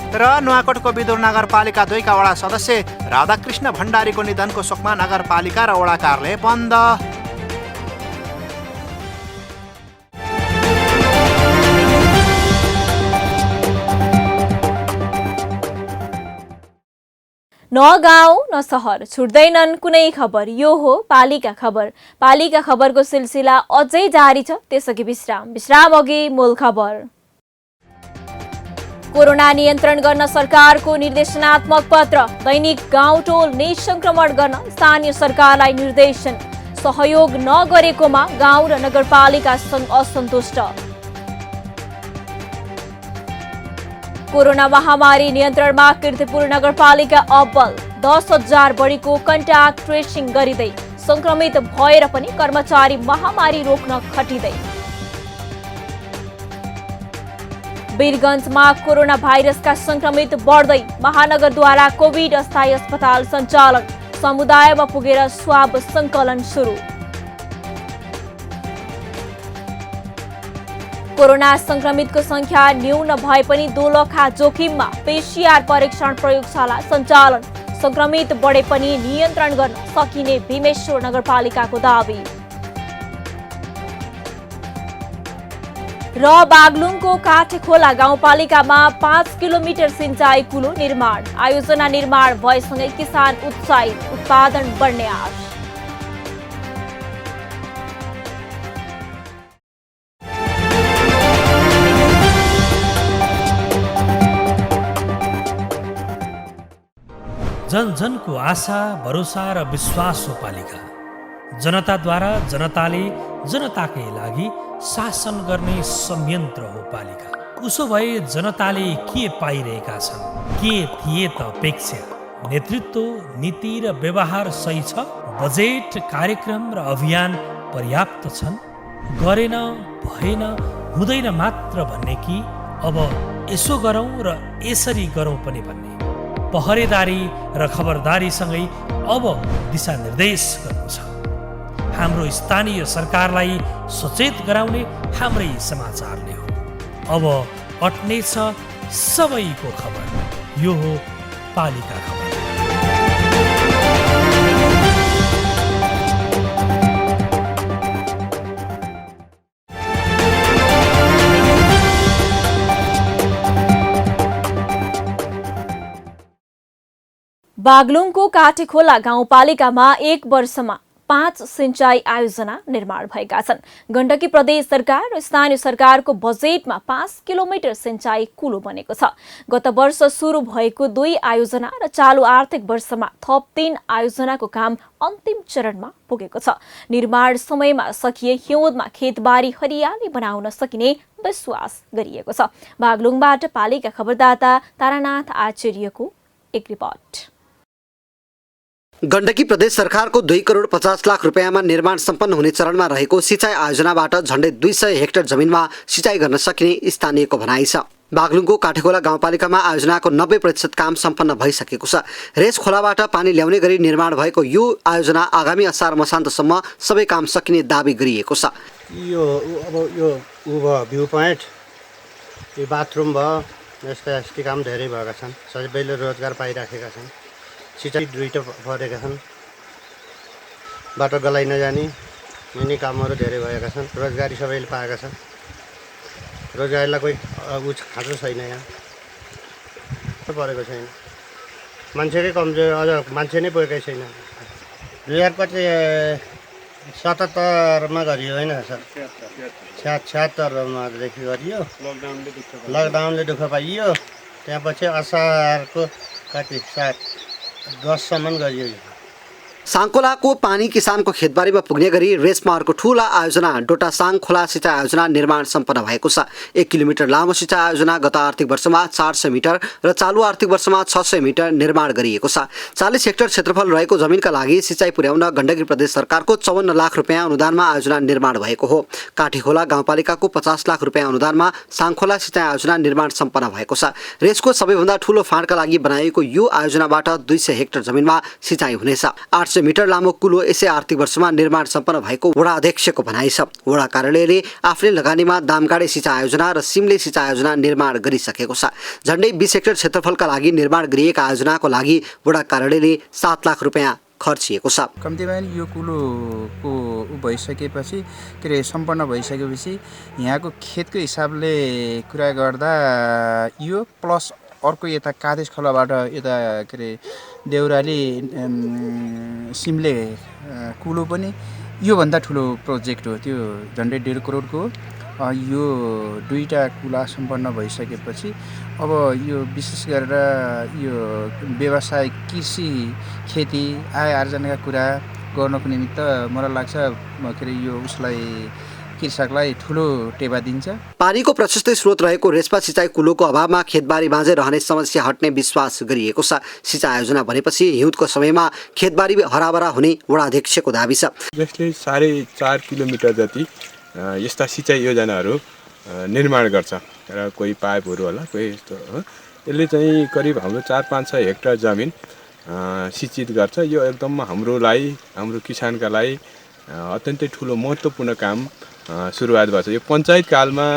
र नुवाकोटको विदुर नगरपालिका 2 का वडा सदस्य राधाकृष्ण भण्डारीको निधनको शोकमा नगरपालिका र वडा कार्यालय बन्द। न गाउँ न सहर छुट्दैनन् कुनै खबर, यो हो पालिका खबर। पालिका खबरको सिलसिला अझै जारी छ, त्यसअघि विश्राम अघि मूल खबर। कोरोना नियन्त्रण गर्न सरकारको निर्देशनात्मक पत्र, दैनिक गाउँटोल निसंक्रमण गर्न स्थानीय सरकारलाई निर्देशन, सहयोग नगरेकोमा गाउँ र नगरपालिका असन्तुष्ट। कोरोना महामारी नियन्त्रणमा कीर्तिपुर नगरपालिका अब्बल, 10,000 बढीको कन्ट्याक्ट ट्रेसिङ गरिँदै, संक्रमित भएर पनि कर्मचारी महामारी रोक्न खटिँदै। वीरगञ्जमा कोरोना भाइरसका संक्रमित बढ्दै, महानगरद्वारा कोभिड अस्थायी अस्पताल सञ्चालन, समुदायमा पुगेर स्वाब संकलन सुरु। कोरोना संक्रमितको संख्या न्यून भए पनि दोलखा जोखिममा पीसीआर परीक्षण प्रयोगशाला सञ्चालन, संक्रमित बढे पनि नियन्त्रण गर्न सकिने भीमेश्वर नगरपालिकाको दावी। र बागलुङको काठखोला गाउँपालिकामा 5 किलोमिटर सिंचाई कुलो निर्माण, आयोजना निर्माण भएसँगै किसान उत्साहित, उत्पादन बढ्ने आश। जन जनको आशा, भरोसा र विश्वास हो पालिका। जनताद्वारा जनताले जनताकै लागि शासन गर्ने संयन्त्र हो पालिका। उसो भए जनताले के पाइरहेका छन्? के थिए त अपेक्षा? नेतृत्व, नीति र व्यवहार सही छ? बजेट, कार्यक्रम र अभियान पर्याप्त छन्? गरेन, भएन, हुँदैन मात्र भन्ने कि अब यसो गरौँ र यसरी गरौँ पनि भन्ने? पहरेदारी र खबरदारीसँगै अब दिशानिर्देश गर्नु छ। हाम्रो स्थानीय सरकारलाई सचेत गराउने हाम्रै समाचारले हो। अब अट्नेछ सबैको खबर। यो हो पालिका खबर। बागलुङको काठखोला गाउँपालिकामा 1 वर्षमा 5 सिंचाई आयोजना निर्माण भएका छन्। गण्डकी प्रदेश सरकार र स्थानीय सरकारको बजेटमा 5 किलोमिटर सिंचाई कुलो बनेको छ। गत वर्ष सुरु भएको 2 आयोजना र चालु आर्थिक वर्षमा थप 3 आयोजनाको काम अन्तिम चरणमा पुगेको छ। निर्माण समयमा सकिए हिउँदमा खेतबारी हरियाली बनाउन सकिने विश्वास गरिएको छ। बागलुङबाट पालिका खबरदाता तारानाथ आचार्यको एक रिपोर्ट। गण्डकी प्रदेश सरकारको 2 करोड 50 लाख रुपियाँमा निर्माण सम्पन्न हुने चरणमा रहेको सिंचाई आयोजनाबाट झण्डै 200 हेक्टर जमिनमा सिंचाई गर्न सकिने स्थानीयको भनाइ छ। बागलुङको काठखोला गाउँपालिकामा आयोजनाको 90% काम सम्पन्न भइसकेको छ। रेस खोलाबाट पानी ल्याउने गरी निर्माण भएको यो आयोजना आगामी असार मसान्तसम्म सबै काम सकिने दावी गरिएको छ। यो भ्यू पोइन्ट, यो बाथरुम भयो, यस्ता काम धेरै भएका छन्। सबैले रोजगार पाइराखेका छन्। सिँचाइ 2टा परेका छन्। बाटो गलाइ नजाने यिनी कामहरू धेरै भएका छन्। रोजगारी सबैले पाएका छन्। रोजगारीलाई कोही खाँचो छैन। यहाँ परेको छैन। मान्छेकै कमजोर, अझ मान्छे नै पुगेकै छैन। 2077मा गरियो होइन सर? 76मादेखि गरियो। लकडाउनले दुःख पाइयो। त्यहाँपछि असारको कति 10सम्म गरियो। साङखोलाको पानी किसानको खेतबारीमा पुग्ने गरी रेसमा अर्को ठूला आयोजना डोटा साङखोला सिंचाई आयोजना निर्माण सम्पन्न भएको छ। 1 किलोमिटर लामो सिंचाई आयोजना गत आर्थिक वर्षमा 400 मिटर र चालु आर्थिक वर्षमा 600 मिटर निर्माण गरिएको छ। 40 हेक्टर क्षेत्रफल रहेको जमिनका लागि सिंचाई पुर्याउन गण्डकी प्रदेश सरकारको 54 लाख रुपियाँ अनुदानमा आयोजना निर्माण भएको हो। काठीखोला गाउँपालिकाको 50 लाख रुपियाँ अनुदानमा साङखोला सिंचाई आयोजना निर्माण सम्पन्न भएको छ। रेसको सबैभन्दा ठूलो फाँडका लागि बनाइएको यो आयोजनाबाट 200 हेक्टर जमिनमा सिंचाई हुनेछ। 800 मिटर लामो कुलो यसै आर्थिक वर्षमा निर्माण सम्पन्न भएको वडा अध्यक्षको भनाइ छ। वडा कार्यालयले आफ्नै लगानीमा दामगाडे सिंचाई आयोजना र सिमले सिंचाई आयोजना निर्माण गरिसकेको छ। झण्डै 20 हेक्टर क्षेत्रफलका लागि निर्माण गरिएका आयोजनाको लागि वडा कार्यालयले 7 लाख रुपियाँ खर्चिएको छ। कम्तीमा यो कुलोको भइसकेपछि के अरे सम्पन्न भइसकेपछि यहाँको खेतको हिसाबले कुरा गर्दा यो प्लस अर्को यता कादेश खोलाबाट यता के अरे देउराली सिमले कुलो पनि योभन्दा ठुलो प्रोजेक्ट हो। त्यो झन्डै 1.5 करोडको यो 2टा कुला सम्पन्न भइसकेपछि अब यो विशेष गरेर यो व्यवसाय कृषि खेती आय आर्जनाका कुरा गर्नको निमित्त मलाई लाग्छ के अरे यो उसलाई कृषकलाई ठुलो टेवा दिन्छ। पानीको प्रशस्त स्रोत रहेको रेस्पा सिंचाई कुलोको अभावमा खेतबारी बाँझै रहने समस्या हट्ने विश्वास गरिएको छ। सिंचाई आयोजना भनेपछि हिउँदको समयमा खेतबारी हराभरा हुने वडा अध्यक्षको दाबी छ। जसले 4.5 किलोमिटर जति यस्ता सिंचाई योजनाहरू निर्माण गर्छ। र कोही पाइपहरू होला कोही यस्तो हो। यसले चाहिँ करिब हाम्रो 4-5 हेक्टर जमिन सिंचित गर्छ। यो एकदम हाम्रो किसानका लागि अत्यन्तै ठुलो महत्त्वपूर्ण काम सुरुवात भएको छ। यो पञ्चायत कालमा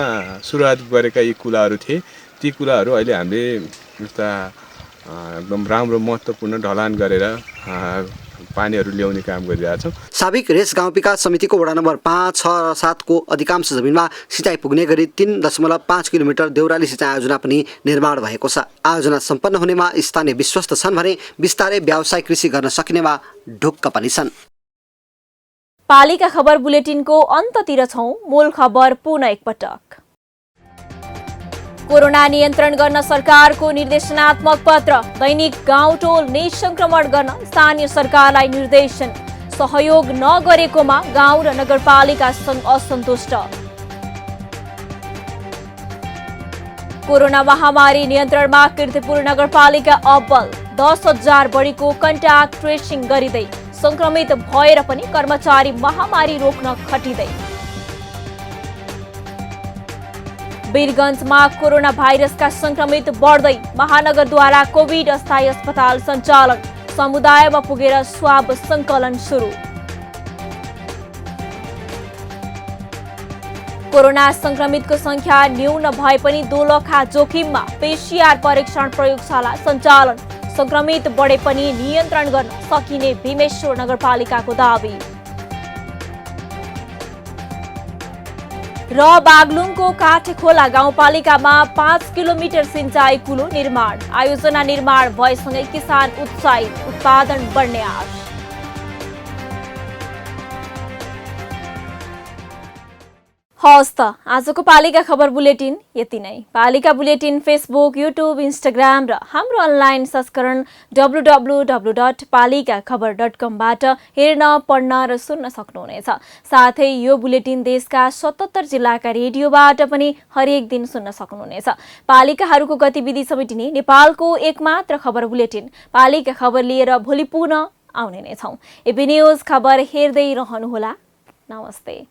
सुरुवात गरेका यी कुलाहरू थिए। ती कुलाहरू अहिले हामीले यस्ता एकदम राम्रो महत्त्वपूर्ण ढलान गरेर पानीहरू ल्याउने काम गरिरहेछौँ। साबिक रेस गाउँ विकास समितिको वडा नम्बर 5, 6 र 7 को अधिकांश जमिनमा सिँचाइ पुग्ने गरी 3.5 किलोमिटर देउराली सिँचाइ आयोजना पनि निर्माण भएको छ। आयोजना सम्पन्न हुनेमा स्थानीय विश्वस्त छन् भने बिस्तारै व्यावसायिक कृषि गर्न सकिनेमा ढुक्क पनि छन्। पालिका खबर बुलेटिनको अन्ततिर छौं। मूल खबर पुनः एकपटक। कोरोना नियन्त्रण गर्न सरकारको निर्देशनात्मक पत्र। दैनिक गाउँटोल निसंक्रमण गर्न स्थानीय सरकारलाई निर्देशन। सहयोग नगरेकोमा गाउँ र नगरपालिका संघ असन्तुष्ट। कोरोना महामारी नियन्त्रणमा कीर्तिपुर नगरपालिका अब्बल। 10,000 बढीको कन्ट्याक्ट ट्रेसिङ गरिँदै संक्रमित भएर पनि कर्मचारी महामारी रोक्न खटिँदै। वीरगञ्जमा कोरोना भाइरसका संक्रमित बढ्दै महानगरद्वारा कोभिड अस्थायी अस्पताल सञ्चालन। समुदायमा पुगेर स्वाब संकलन सुरु। कोरोना संक्रमितको संख्या न्यून भए पनि दोलखा जोखिममा पीसीआर परीक्षण प्रयोगशाला सञ्चालन। संक्रमित बढे पनि नियन्त्रण गर्न सकिने भीमेश्वर नगरपालिकाको दावी। र बागलुङको काठखोला गाउँपालिकामा 5 किलोमिटर सिंचाई कुलो निर्माण। आयोजना निर्माण भएसँगै किसान उत्साहित। उत्पादन बढ्ने आश। हवस् त आजको पालिका खबर बुलेटिन यति नै। पालिका बुलेटिन फेसबुक, युट्युब, इन्स्टाग्राम र हाम्रो अनलाइन संस्करण www.palikakhbar.com बाट हेर्न, पढ्न र सुन्न सक्नुहुनेछ। साथै यो बुलेटिन देशका 77 जिल्लाका रेडियोबाट पनि हरेक दिन सुन्न सक्नुहुनेछ। पालिकाहरूको गतिविधि समेटिने नेपालको एकमात्र खबर बुलेटिन पालिका खबर लिएर भोलि पुनः आउने नै छौं। एबी न्यूज खबर हेर्दै रहनुहोला। नमस्ते।